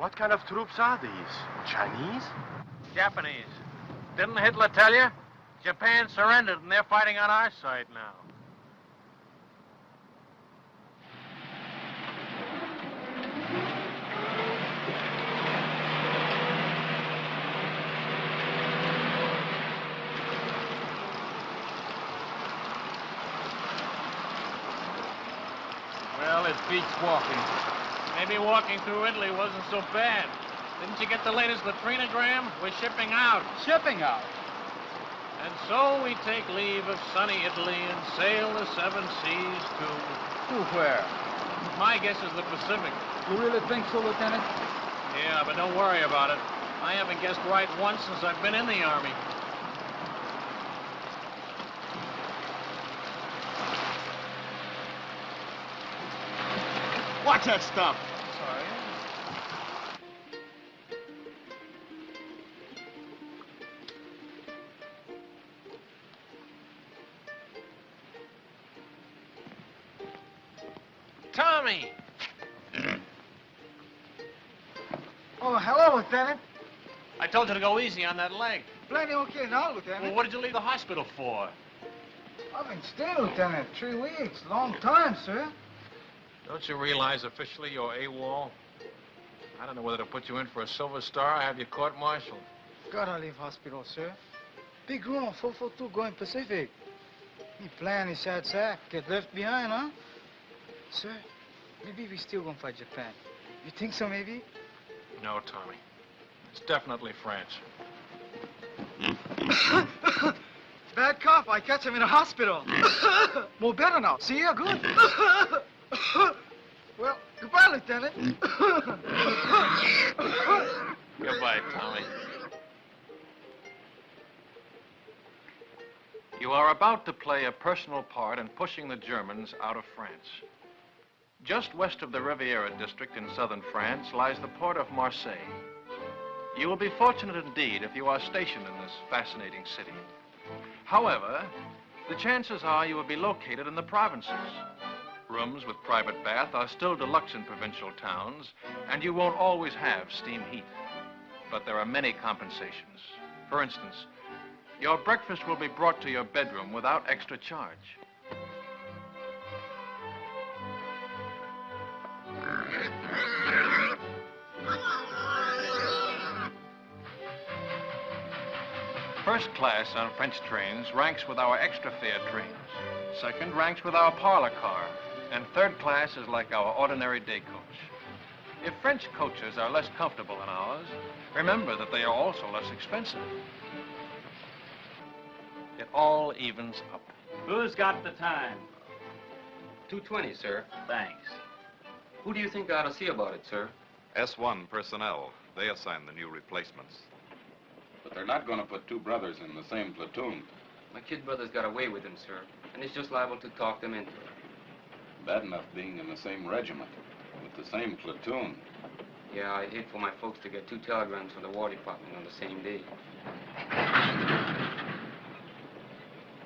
What kind of troops are these? Chinese? Japanese. Didn't Hitler tell you? Japan surrendered and they're fighting on our side now. Well, it beats walking. Maybe walking through Italy wasn't so bad. Didn't you get the latest latrinogram? We're shipping out. Shipping out. And so we take leave of sunny Italy and sail the seven seas To where? my guess is the Pacific. You really think so, Lieutenant? Yeah, but don't worry about it. I haven't guessed right once since I've been in the Army. Watch that stuff. Sorry. Tommy! Oh, hello, Lieutenant. I told you to go easy on that leg. Plenty okay now, Lieutenant. Well, what did you leave the hospital for? I've been staying, Lieutenant. 3 weeks. Long time, sir. Don't you realize officially you're AWOL? I don't know whether to put you in for a Silver Star or have you court-martialed. Gotta leave hospital, sir. Big room, 442 going Pacific. Me plan is sad sack. Get left behind, huh? Sir, maybe we still gonna fight Japan. You think so, maybe? No, Tommy. It's definitely France. Bad cough. I catch him in a hospital. More better now. See ya? Good. Well, goodbye, Lieutenant. Goodbye, Tommy. You are about to play a personal part in pushing the Germans out of France. Just west of the Riviera district in southern France lies the port of Marseille. You will be fortunate indeed if you are stationed in this fascinating city. However, the chances are you will be located in the provinces. Rooms with private bath are still deluxe in provincial towns, and you won't always have steam heat. But there are many compensations. For instance, your breakfast will be brought to your bedroom without extra charge. First class on French trains ranks with our extra fare trains. Second ranks with our parlor car. And third class is like our ordinary day coach. If French coaches are less comfortable than ours, remember that they are also less expensive. It all evens up. Who's got the time? 2:20, sir. Thanks. Who do you think I ought to see about it, sir? S1 personnel. They assign the new replacements. But they're not going to put two brothers in the same platoon. My kid brother's got away with him, sir, and he's just liable to talk them into it. Bad enough being in the same regiment, with the same platoon. Yeah, I'd hate for my folks to get 2 telegrams from the War Department on the same day.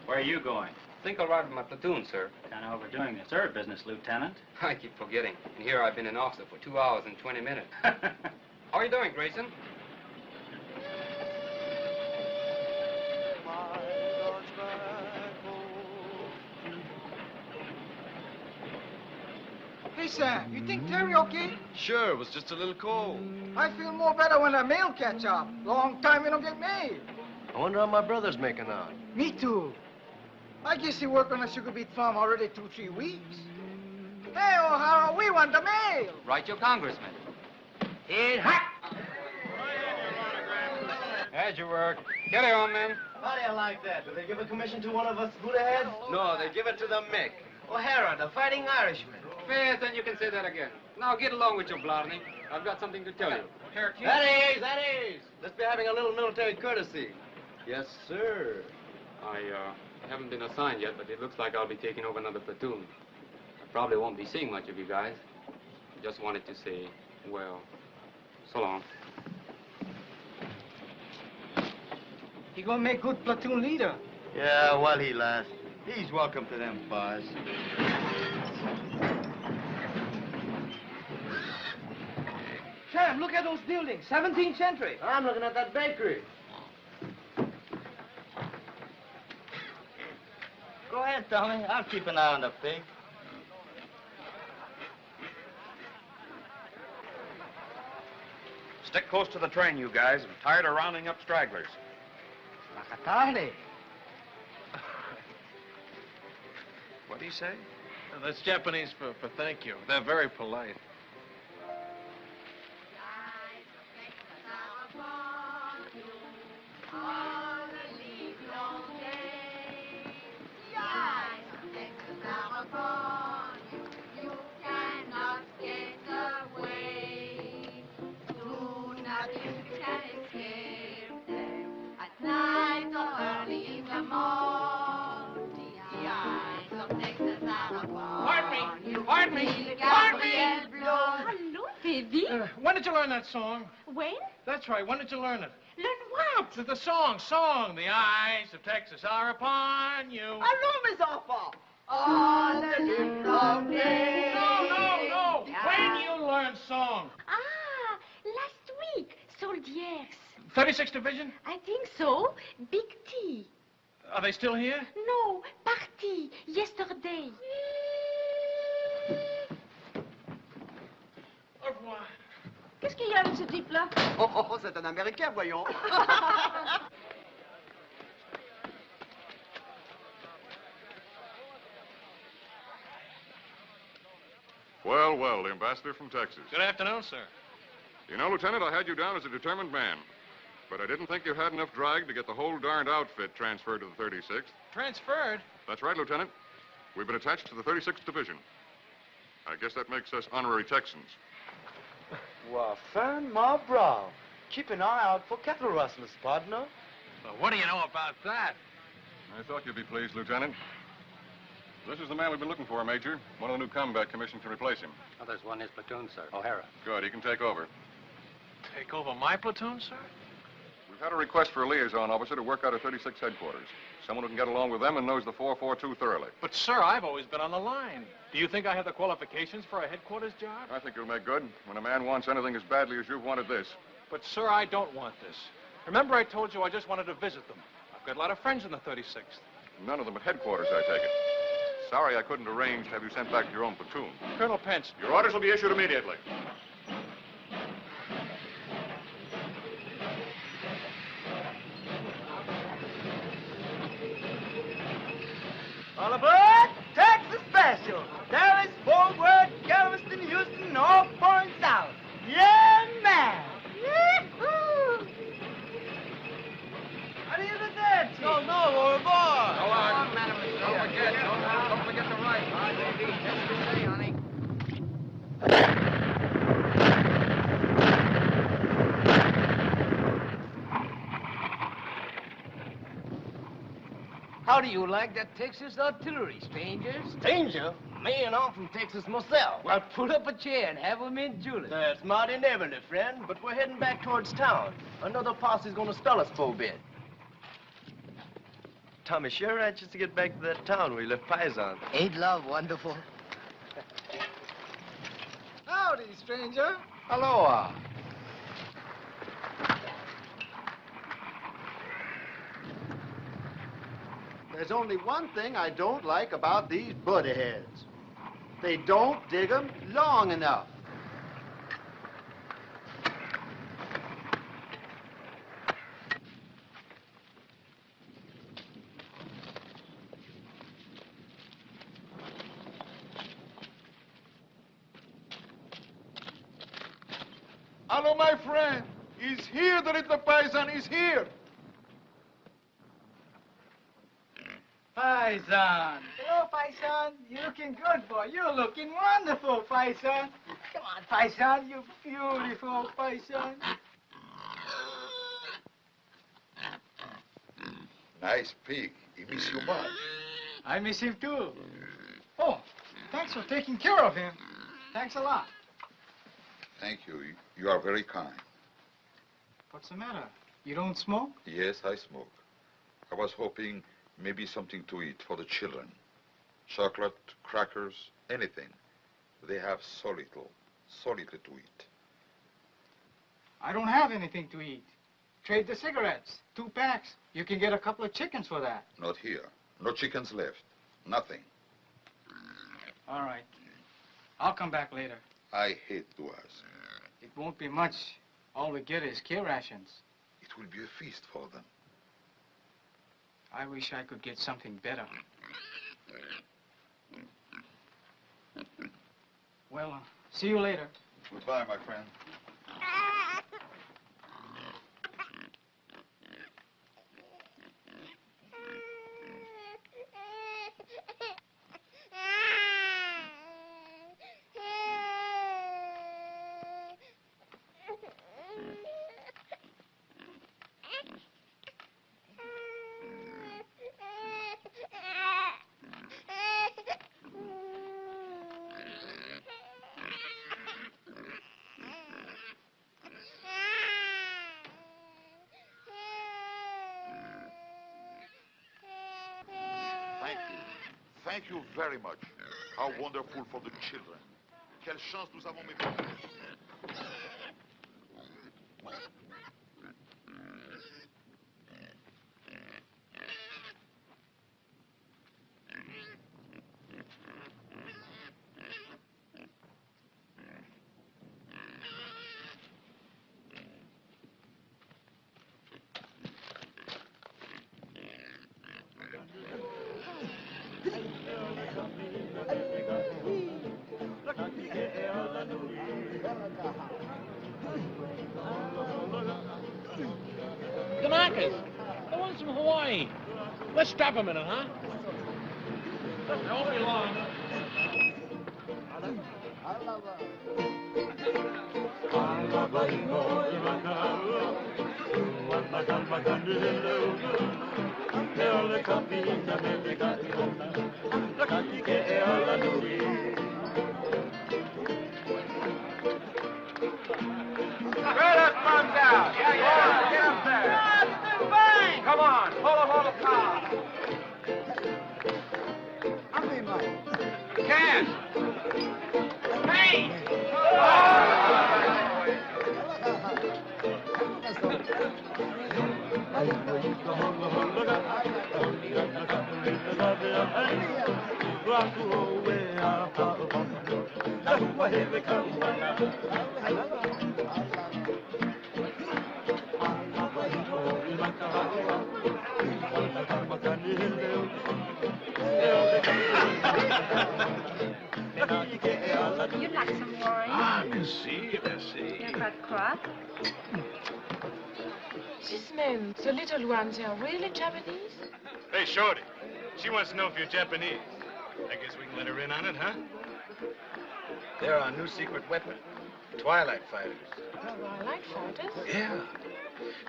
Where are you going? Think I'll ride with my platoon, sir. Kind of overdoing the third business, Lieutenant. I keep forgetting. And here I've been an officer for 2 hours and 20 minutes. How are you doing, Grayson? Hey, Sam, you think Terry okay? Sure, it was just a little cold. I feel more better when the mail catch up. Long time you don't get mail. I wonder how my brother's making out. Me too. I guess he worked on the sugar beet farm already 2-3 weeks. Hey, O'Hara, we want the mail. Right, your congressman. Hit hot. How'd you work? Get it on, man. How do you like that? Do they give a commission to one of us Buddha-heads? No, they give it to the Mick. O'Hara, the fighting Irishman. Yes, then you can say that again. Now get along with you, Blarney. I've got something to tell you. That is. Let's be having a little military courtesy. Yes, sir. I haven't been assigned yet, but it looks like I'll be taking over another platoon. I probably won't be seeing much of you guys. Just wanted to say, well, so long. He gonna make good platoon leader. Yeah, while he lasts. He's welcome to them bars. Sam, Sam, look at those buildings. 17th century. I'm looking at that bakery. Go ahead, Tommy. I'll keep an eye on the pig. Stick close to the train, you guys. I'm tired of rounding up stragglers. Macatale. What do you say? That's Japanese for thank you. They're very polite. Pardon me. Hello, baby. When did you learn that song? When? That's right. When did you learn it? Learn what? The song. The eyes of Texas are upon you. Allons, mes enfants. On the livelong day. No. When you learned song? Ah, last week. Soldiers. 36th Division? I think so. Big T. Are they still here? No, party. Yesterday. Au revoir. Qu'est-ce qu'il y a avec ce type-là? Oh, c'est un Américain, voyons. Well, the ambassador from Texas. Good afternoon, sir. You know, Lieutenant, I had you down as a determined man. But I didn't think you had enough drag to get the whole darned outfit transferred to the 36th. Transferred? That's right, Lieutenant. We've been attached to the 36th Division. I guess that makes us honorary Texans. Well, fan my brow. Keep an eye out for cattle rustlers, partner. Well, what do you know about that? I thought you'd be pleased, Lieutenant. This is the man we've been looking for, Major. One of the new combat commissions to replace him. Oh, there's one in his platoon, sir. O'Hara. Good, he can take over. Take over my platoon, sir? We've had a request for a liaison officer to work out at 36 headquarters. Someone who can get along with them and knows the 442 thoroughly. But, sir, I've always been on the line. Do you think I have the qualifications for a headquarters job? I think you'll make good when a man wants anything as badly as you've wanted this. But, sir, I don't want this. Remember I told you I just wanted to visit them. I've got a lot of friends in the 36th. None of them at headquarters, I take it. Sorry I couldn't arrange to have you sent back to your own platoon. Colonel Pence. Your orders will be issued immediately. All aboard! Texas Special! Dallas, Fort Worth, Galveston, Houston, all points out. Yeah, man! Yee-hoo! Arrivederci! No, au revoir! Go on, madam. Don't forget the right. All right, baby. Just to say, honey. How do you like that Texas artillery, stranger? Stranger? Man, I'm from Texas myself. Well, pull up a chair and have 'em in Julie. That's mighty neighborly, friend, but we're heading back towards town. Another posse's gonna stall us for a bit. Tommy, sure anxious to get back to that town where you left Paisan. Ain't love wonderful? Howdy, stranger. Aloha. There's only one thing I don't like about these buddy heads. They don't dig 'em long enough. Hello, my friend. He's here, the little paisan is here. Paisan. Hello, Paisan. You're looking good, boy. You're looking wonderful, Paisan. Come on, Paisan. You beautiful, Paisan. Nice pig. He miss you much. I miss him, too. Oh, thanks for taking care of him. Thanks a lot. Thank you. You are very kind. What's the matter? You don't smoke? Yes, I smoke. I was hoping maybe something to eat for the children. Chocolate, crackers, anything. They have so little to eat. I don't have anything to eat. Trade the cigarettes. 2 packs. You can get a couple of chickens for that. Not here. No chickens left. Nothing. All right. I'll come back later. I hate duars. It won't be much. All we get is care rations. It will be a feast for them. I wish I could get something better. Well, see you later. Goodbye, my friend. Thank you very much. How wonderful for the children. Quelle chance nous avons, mes frères. Kanakas, the ones from Hawaii. Let's stop a minute, huh? They won't be long. Spread those buns out. Yeah, get up there. Bang! Come on, pull them all apart. Cash! Hey! You'd like some wine? Ah, merci, merci. You're not cross. These men, the little ones, are really Japanese? Hey, Shorty. She wants to know if you're Japanese. I guess we can let her in on it, huh? They're our new secret weapon. Twilight fighters. Twilight fighters? Yeah.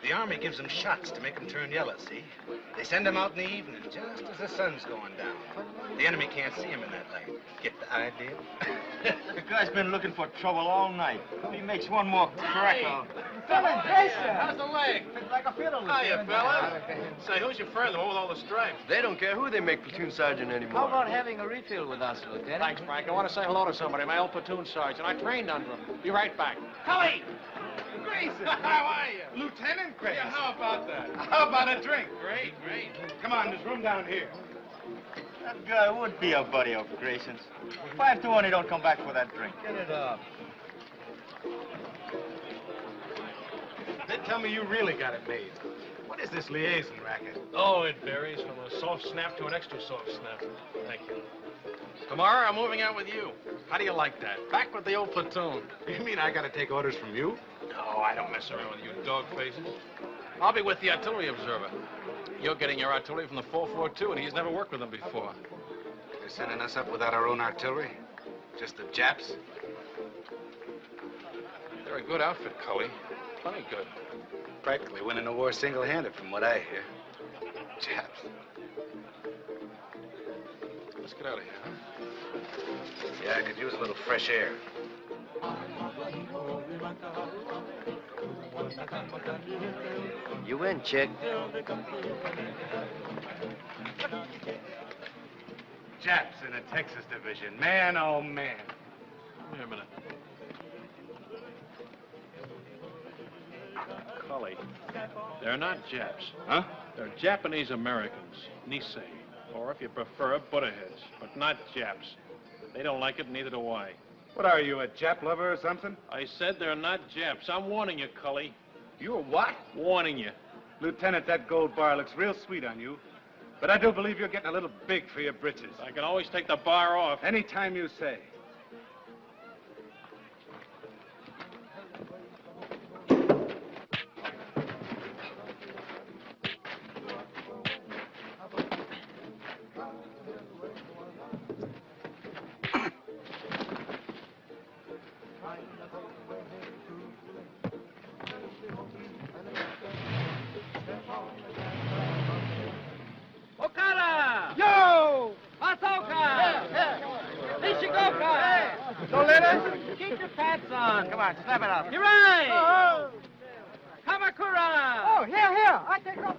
The Army gives them shots to make them turn yellow, see? They send them out in the evening, just as the sun's going down. The enemy can't see them in that light. Get the idea? The guy's been looking for trouble all night. He makes one more crack out. Fella, Jason! How's the leg? It's like a fiddle. Hiya, fella. Say, who's your friend, the one with all the stripes? They don't care who they make platoon sergeant anymore. How about having a refill with us, Lieutenant? Thanks, Frank. I want to say hello to somebody, my old platoon sergeant. I trained under him. Be right back. Cully! Grayson. How are you? Lieutenant Grayson. Yeah, how about that? How about a drink? Great, great. Come on, there's room down here. That guy would be a buddy of Grayson's. 5 to 1, he don't come back for that drink. Get it up. Then tell me you really got it made. What is this liaison racket? Oh, it varies from a soft snap to an extra soft snap. Thank you. Tomorrow, I'm moving out with you. How do you like that? Back with the old platoon. You mean I got to take orders from you? No, I don't mess around with you dog faces. I'll be with the artillery observer. You're getting your artillery from the 442, and he's never worked with them before. They're sending us up without our own artillery? Just the Japs? They're a good outfit, Cully. Plenty good. Practically winning the war single-handed, from what I hear. Japs. Let's get out of here, huh? Yeah, I could use a little fresh air. You win, chick. Japs in the Texas division. Man, oh, man. Come here a minute. Cully. They're not Japs. Huh? They're Japanese Americans, Nisei. Or if you prefer, Buddha heads, but not Japs. They don't like it, neither do I. What are you, a Jap lover or something? I said they're not Japs. I'm warning you, Cully. You a what? Warning you. Lieutenant, that gold bar looks real sweet on you. But I do believe you're getting a little big for your britches. I can always take the bar off. Anytime you say. Okada! Yo! Masoka! Nishigoka! Don't let her. Keep your pants on. Come on, snap it up. You're right. Oh, Kamakura! oh, here. I take off.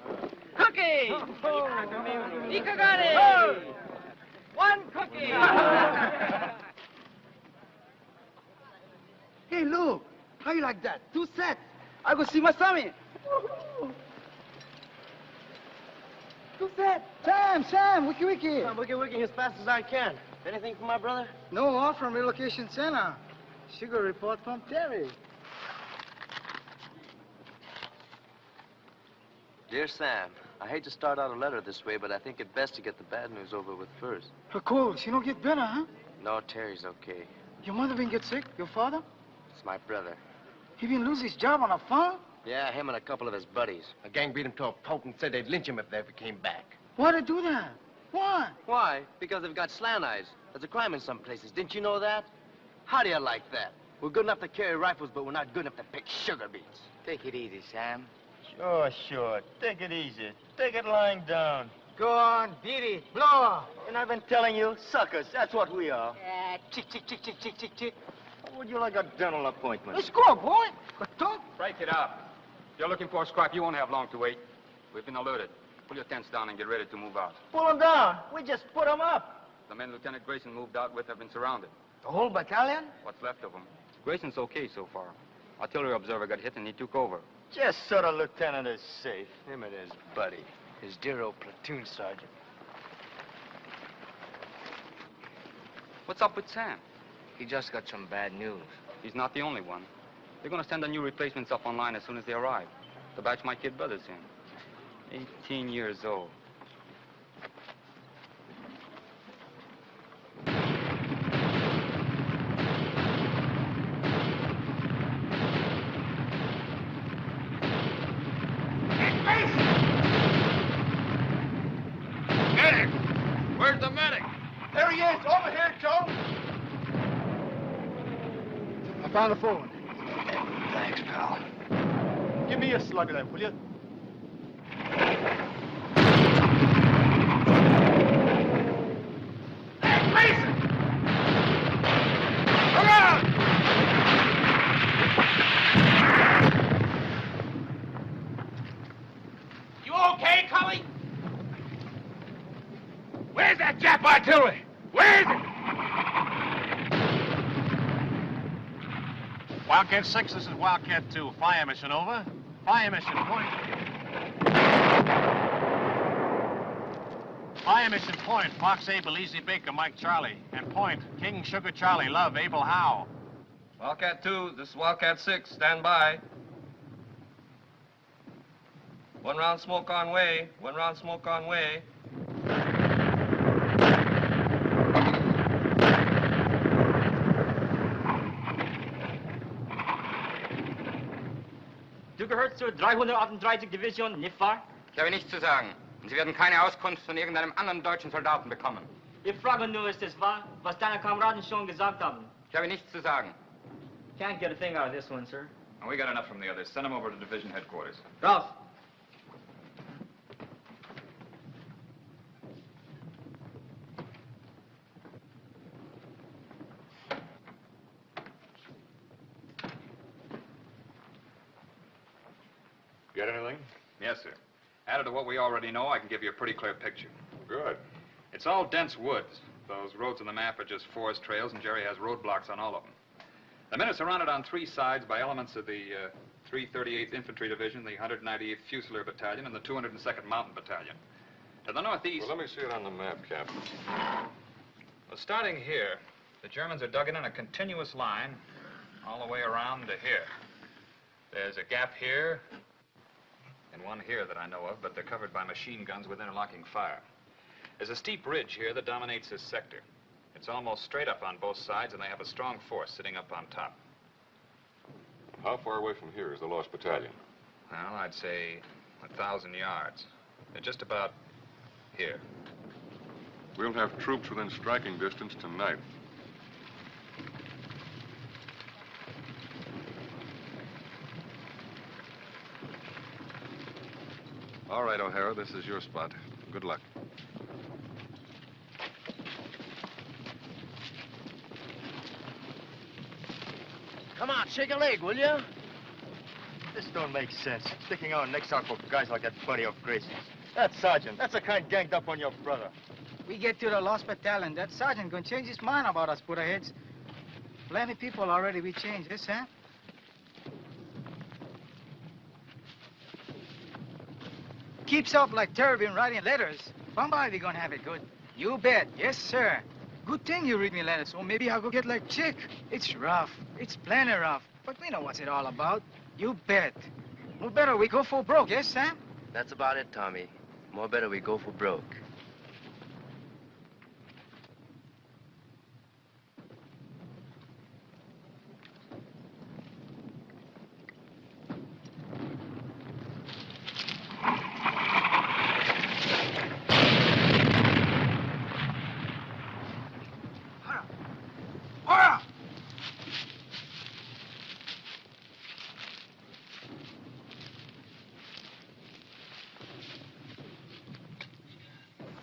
Cookie! Ikagane! Oh. One cookie! Hey, look. How you like that? 2 sets. I go see my Sammy. 2 sets. Sam, wiki. I'm working as fast as I can. Anything for my brother? No more from relocation center. Sugar report from Terry. Dear Sam, I hate to start out a letter this way, but I think it best to get the bad news over with first. Her cold. She don't get better, huh? No, Terry's okay. Your mother been get sick? Your father? It's my brother. He been lose his job on a farm? Yeah, him and a couple of his buddies. A gang beat him to a pulp and said they'd lynch him if they ever came back. Why they do that? Why? Why? Because they've got slant eyes. There's a crime in some places. Didn't you know that? How do you like that? We're good enough to carry rifles, but we're not good enough to pick sugar beets. Take it easy, Sam. Sure. Take it easy. Take it lying down. Go on, beat it. Blow her. And I've been telling you, suckers, that's what we are. Chick. Would you like a dental appointment? Let's go, boy. Talk. Break it up. If you're looking for a scrap, you won't have long to wait. We've been alerted. Pull your tents down and get ready to move out. Pull them down. We just put them up. The men Lieutenant Grayson moved out with have been surrounded. The whole battalion? What's left of them. Grayson's okay so far. Artillery observer got hit and he took over. Just so the lieutenant is safe. Him and his buddy. His dear old platoon sergeant. What's up with Sam? He just got some bad news. He's not the only one. They're going to send the new replacements up online as soon as they arrive. The batch my kid brother's in. 18 years old. Medic! Where's the medic? There he is. Over here, Joe. I found the phone. Thanks, pal. Give me a slug of that, will you? You okay, Cully? Where's that Jap artillery? Where is it? Wildcat 6, this is Wildcat 2. Fire mission over. Fire mission point. Fire mission point. Fox Abel, Easy Baker, Mike Charlie. And point, King Sugar Charlie, Love, Abel Howe. Wildcat 2, this is Wildcat 6. Stand by. 1 round smoke on way. 1 round smoke on way. Du gehörst zur 338. Division, nicht wahr? Ich habe nichts zu sagen. Und Sie werden keine Auskunft von irgendeinem anderen deutschen Soldaten bekommen. Ich frage nur, ist es wahr, was deine Kameraden schon gesagt haben? Ich habe nichts zu sagen. Can't get a thing out of this one, sir. And we got enough from the others. Send them over to division headquarters. Ralph. Get anything? Yes, sir. Added to what we already know, I can give you a pretty clear picture. Good. It's all dense woods. Those roads on the map are just forest trails, and Jerry has roadblocks on all of them. The men are surrounded on 3 sides by elements of the 338th Infantry Division, the 198th Fusilier Battalion, and the 202nd Mountain Battalion. To the northeast... Well, let me see it on the map, Captain. Well, starting here, the Germans are dug in a continuous line all the way around to here. There's a gap here and one here that I know of, but they're covered by machine guns with interlocking fire. There's a steep ridge here that dominates this sector. It's almost straight up on both sides, and they have a strong force sitting up on top. How far away from here is the lost battalion? Well, I'd say 1,000 yards. They're just about here. We'll have troops within striking distance tonight. All right, O'Hara, this is your spot. Good luck. Come on, shake a leg, will you? This don't make sense. Sticking our necks out for guys like that buddy of Gracie's. That sergeant, that's the kind ganged up on your brother. We get to the lost battalion, that sergeant gonna change his mind about us Buddha-heads. Plenty people already we changed this, huh? Keeps up like Turbine writing letters. Somebody we gonna have it good. You bet, yes, sir. Good thing you read me letters, so maybe I'll go get like Chick. It's rough. It's plenty rough. But we know what's it all about. You bet. More better we go for broke, yes, Sam? That's about it, Tommy. More better we go for broke.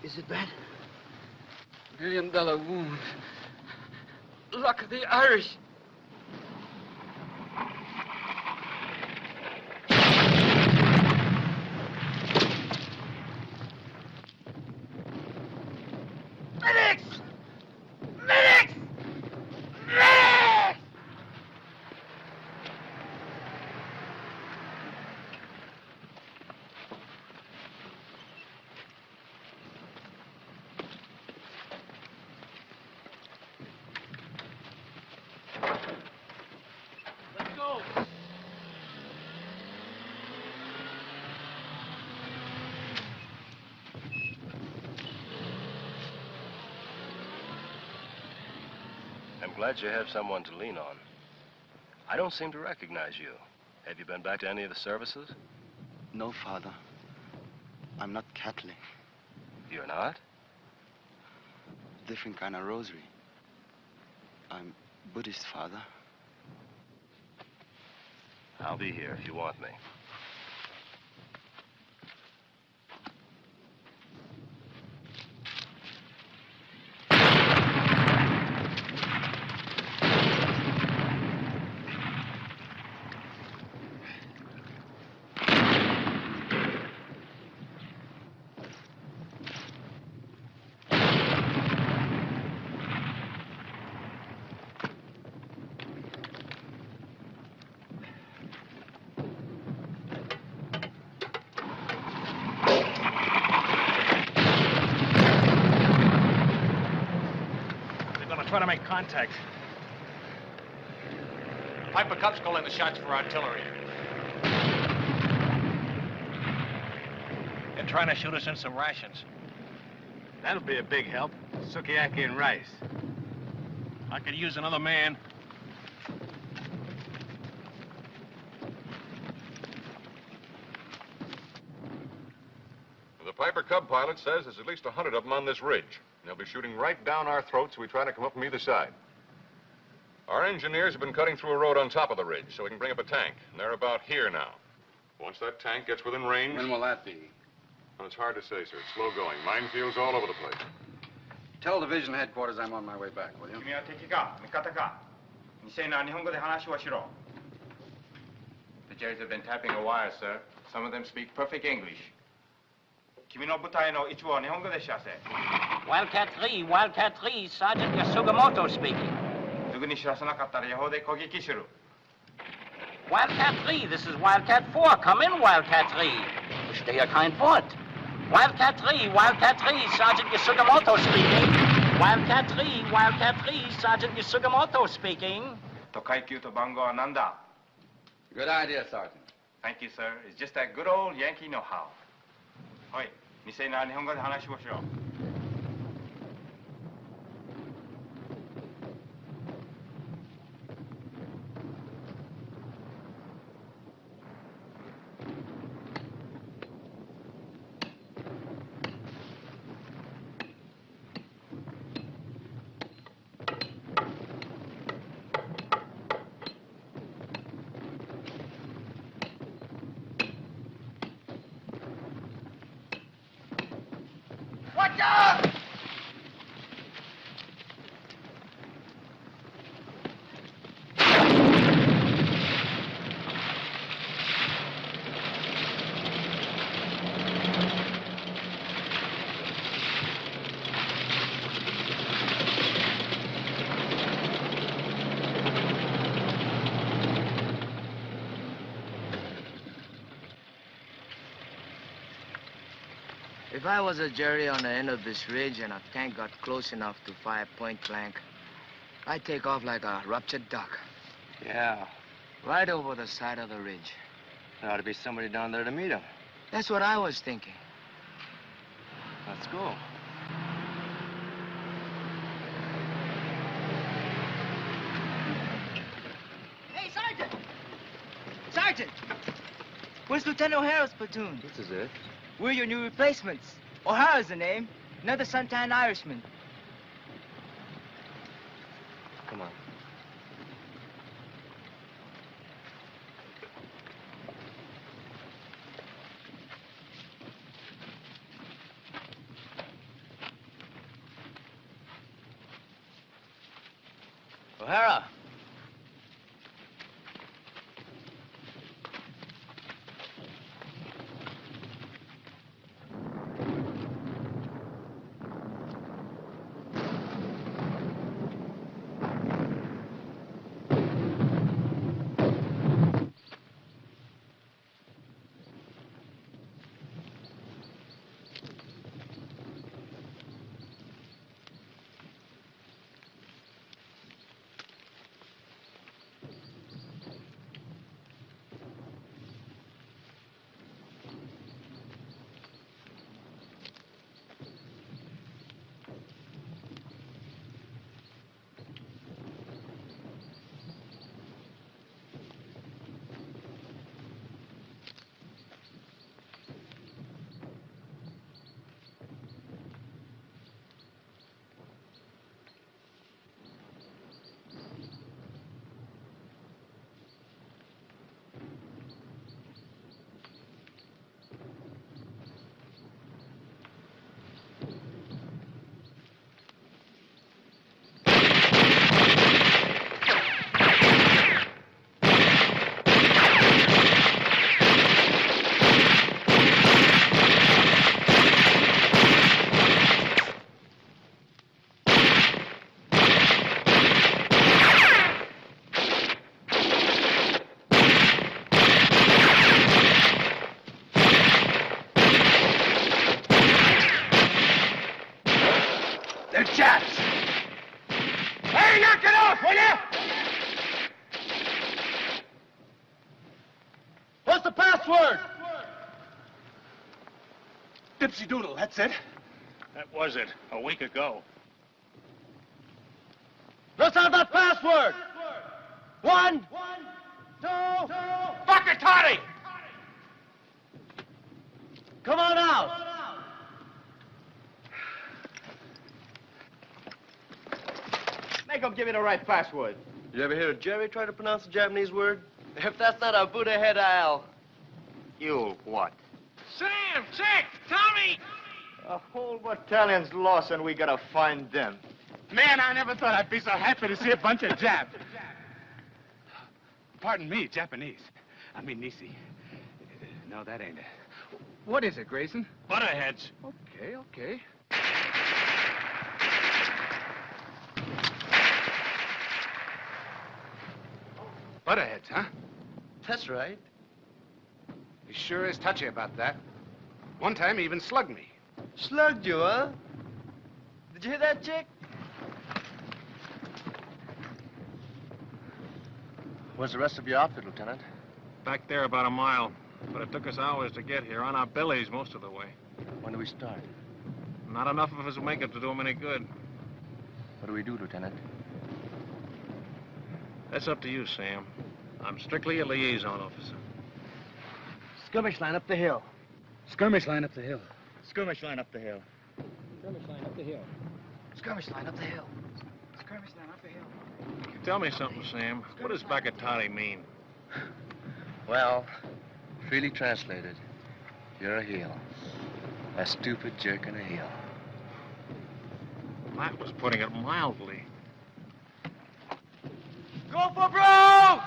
Is it bad? $1 million wound. Luck of the Irish. Medics! Medics! Medics! Let's go. I'm glad you have someone to lean on. I don't seem to recognize you. Have you been back to any of the services? No, Father. I'm not Catholic. You're not? Different kind of rosary. I'm Buddhist, Father. I'll be here if you want me. Try to make contact. Piper Cub's calling the shots for artillery. They're trying to shoot us in some rations. That'll be a big help. Sukiyaki and rice. I could use another man. The Piper Cub pilot says there's at least 100 of them on this ridge. They'll be shooting right down our throats so we try to come up from either side. Our engineers have been cutting through a road on top of the ridge so we can bring up a tank. And they're about here now. Once that tank gets within range... When will that be? Well, it's hard to say, sir. It's slow going. Minefields all over the place. Tell division headquarters I'm on my way back, will you? 君は敵か味方か未成な日本語で話をしろ The Jerrys have been tapping a wire, sir. Some of them speak perfect English. 君の部隊の一部は日本語で知らせ Wildcat 3, Wildcat 3, Sergeant Yasugamoto speaking. すぐに知らせなかったら予報で攻撃する Wildcat 3, this is Wildcat 4. Come in, Wildcat 3. Stay a kind wort. Wildcat 3, Sergeant Yasugamoto speaking. Wildcat 3, Sergeant Yasugamoto speaking. Tokaikyu to Bango Ananda. Good idea, Sergeant. Thank you, sir. It's just that good old Yankee know-how. Hoi, Nisei na Nihongo de hanashimashou. Watch out! If I was a Jerry on the end of this ridge and a tank got close enough to fire point blank, I'd take off like a ruptured duck. Yeah. Right over the side of the ridge. There ought to be somebody down there to meet him. That's what I was thinking. Let's go. Hey, Sergeant! Sergeant! Where's Lieutenant O'Hara's platoon? This is it. We're your new replacements. O'Hara's the name. Another suntan Irishman. Come on. O'Hara! They're Japs! Hey, knock it off, will you? What's the password? Dipsy Doodle, that's it. That was it, a week ago. Let's have that password! 1, 2, Fuck it, Toddy! come on out! Make him give me the right password. You ever hear a Jerry try to pronounce a Japanese word? If that's not a Buddha head, I'll... You what? Sam, Jack, Tommy! A whole battalion's lost and we gotta find them. Man, I never thought I'd be so happy to see a bunch of Japs. Pardon me, Japanese. I mean, Nisi. No, that ain't it. What is it, Grayson? Butterheads. Okay, okay. Butterheads, huh? That's right. He sure is touchy about that. One time he even slugged me. Slugged you, huh? Did you hear that, Chick? Where's the rest of your outfit, Lieutenant? Back there about a mile. But it took us hours to get here, on our bellies most of the way. When do we start? Not enough of us will make it to do them any good. What do we do, Lieutenant? That's up to you, Sam. I'm strictly a liaison officer. Skirmish line up the hill. Skirmish line up the hill. Skirmish line up the hill. Skirmish line up the hill. Skirmish line up the hill. Skirmish line up the hill. Tell me something, Sam. What does 𝙁𝙪𝙡𝙡 mean? Well, freely translated, you're a heel. A stupid jerk in a heel. That was putting it mildly. Go for broke!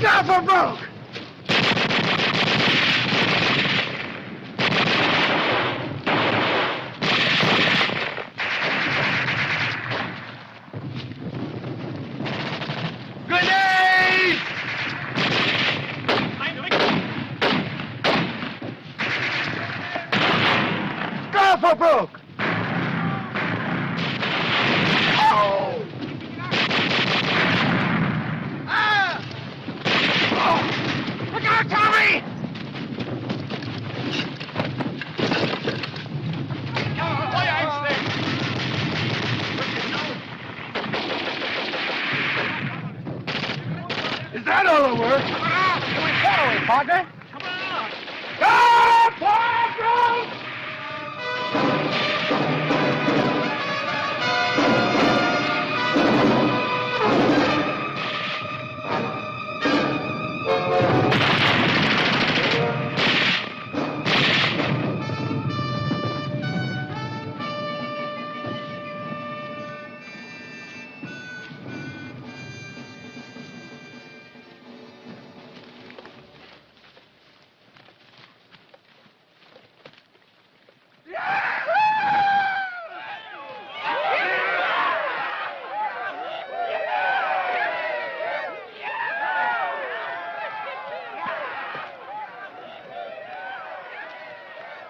Go for broke! Grenade! Go for broke! Oh! Ah! Oh! Look out, Tommy! Is that all the work? Can we get away, partner? Come on! Go, partner!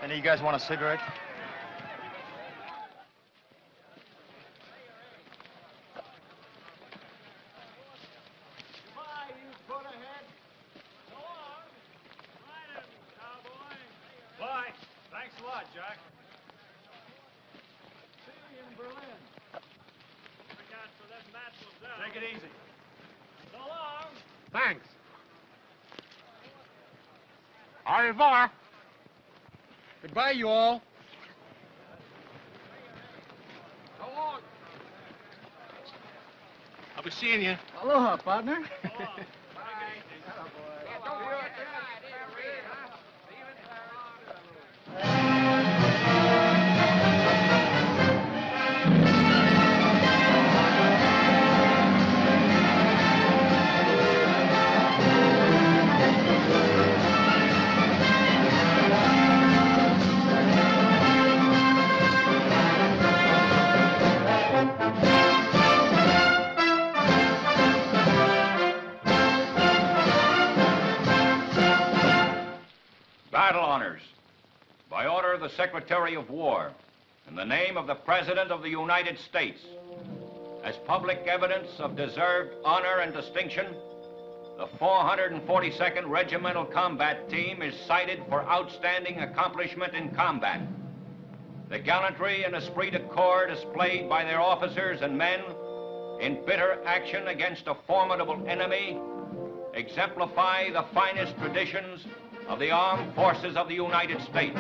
Any of you guys want a cigarette? Bye. Thanks a lot, Jack. See you in Berlin. Take it easy. So long. Thanks. Au revoir. Goodbye, you all. So long. I'll be seeing you. Aloha, partner. Battle honors. By order of the Secretary of War, in the name of the President of the United States, as public evidence of deserved honor and distinction, The 442nd Regimental Combat Team is cited for outstanding accomplishment in combat. The gallantry and esprit de corps displayed by their officers and men in bitter action against a formidable enemy exemplify the finest traditions of the armed forces of the United States.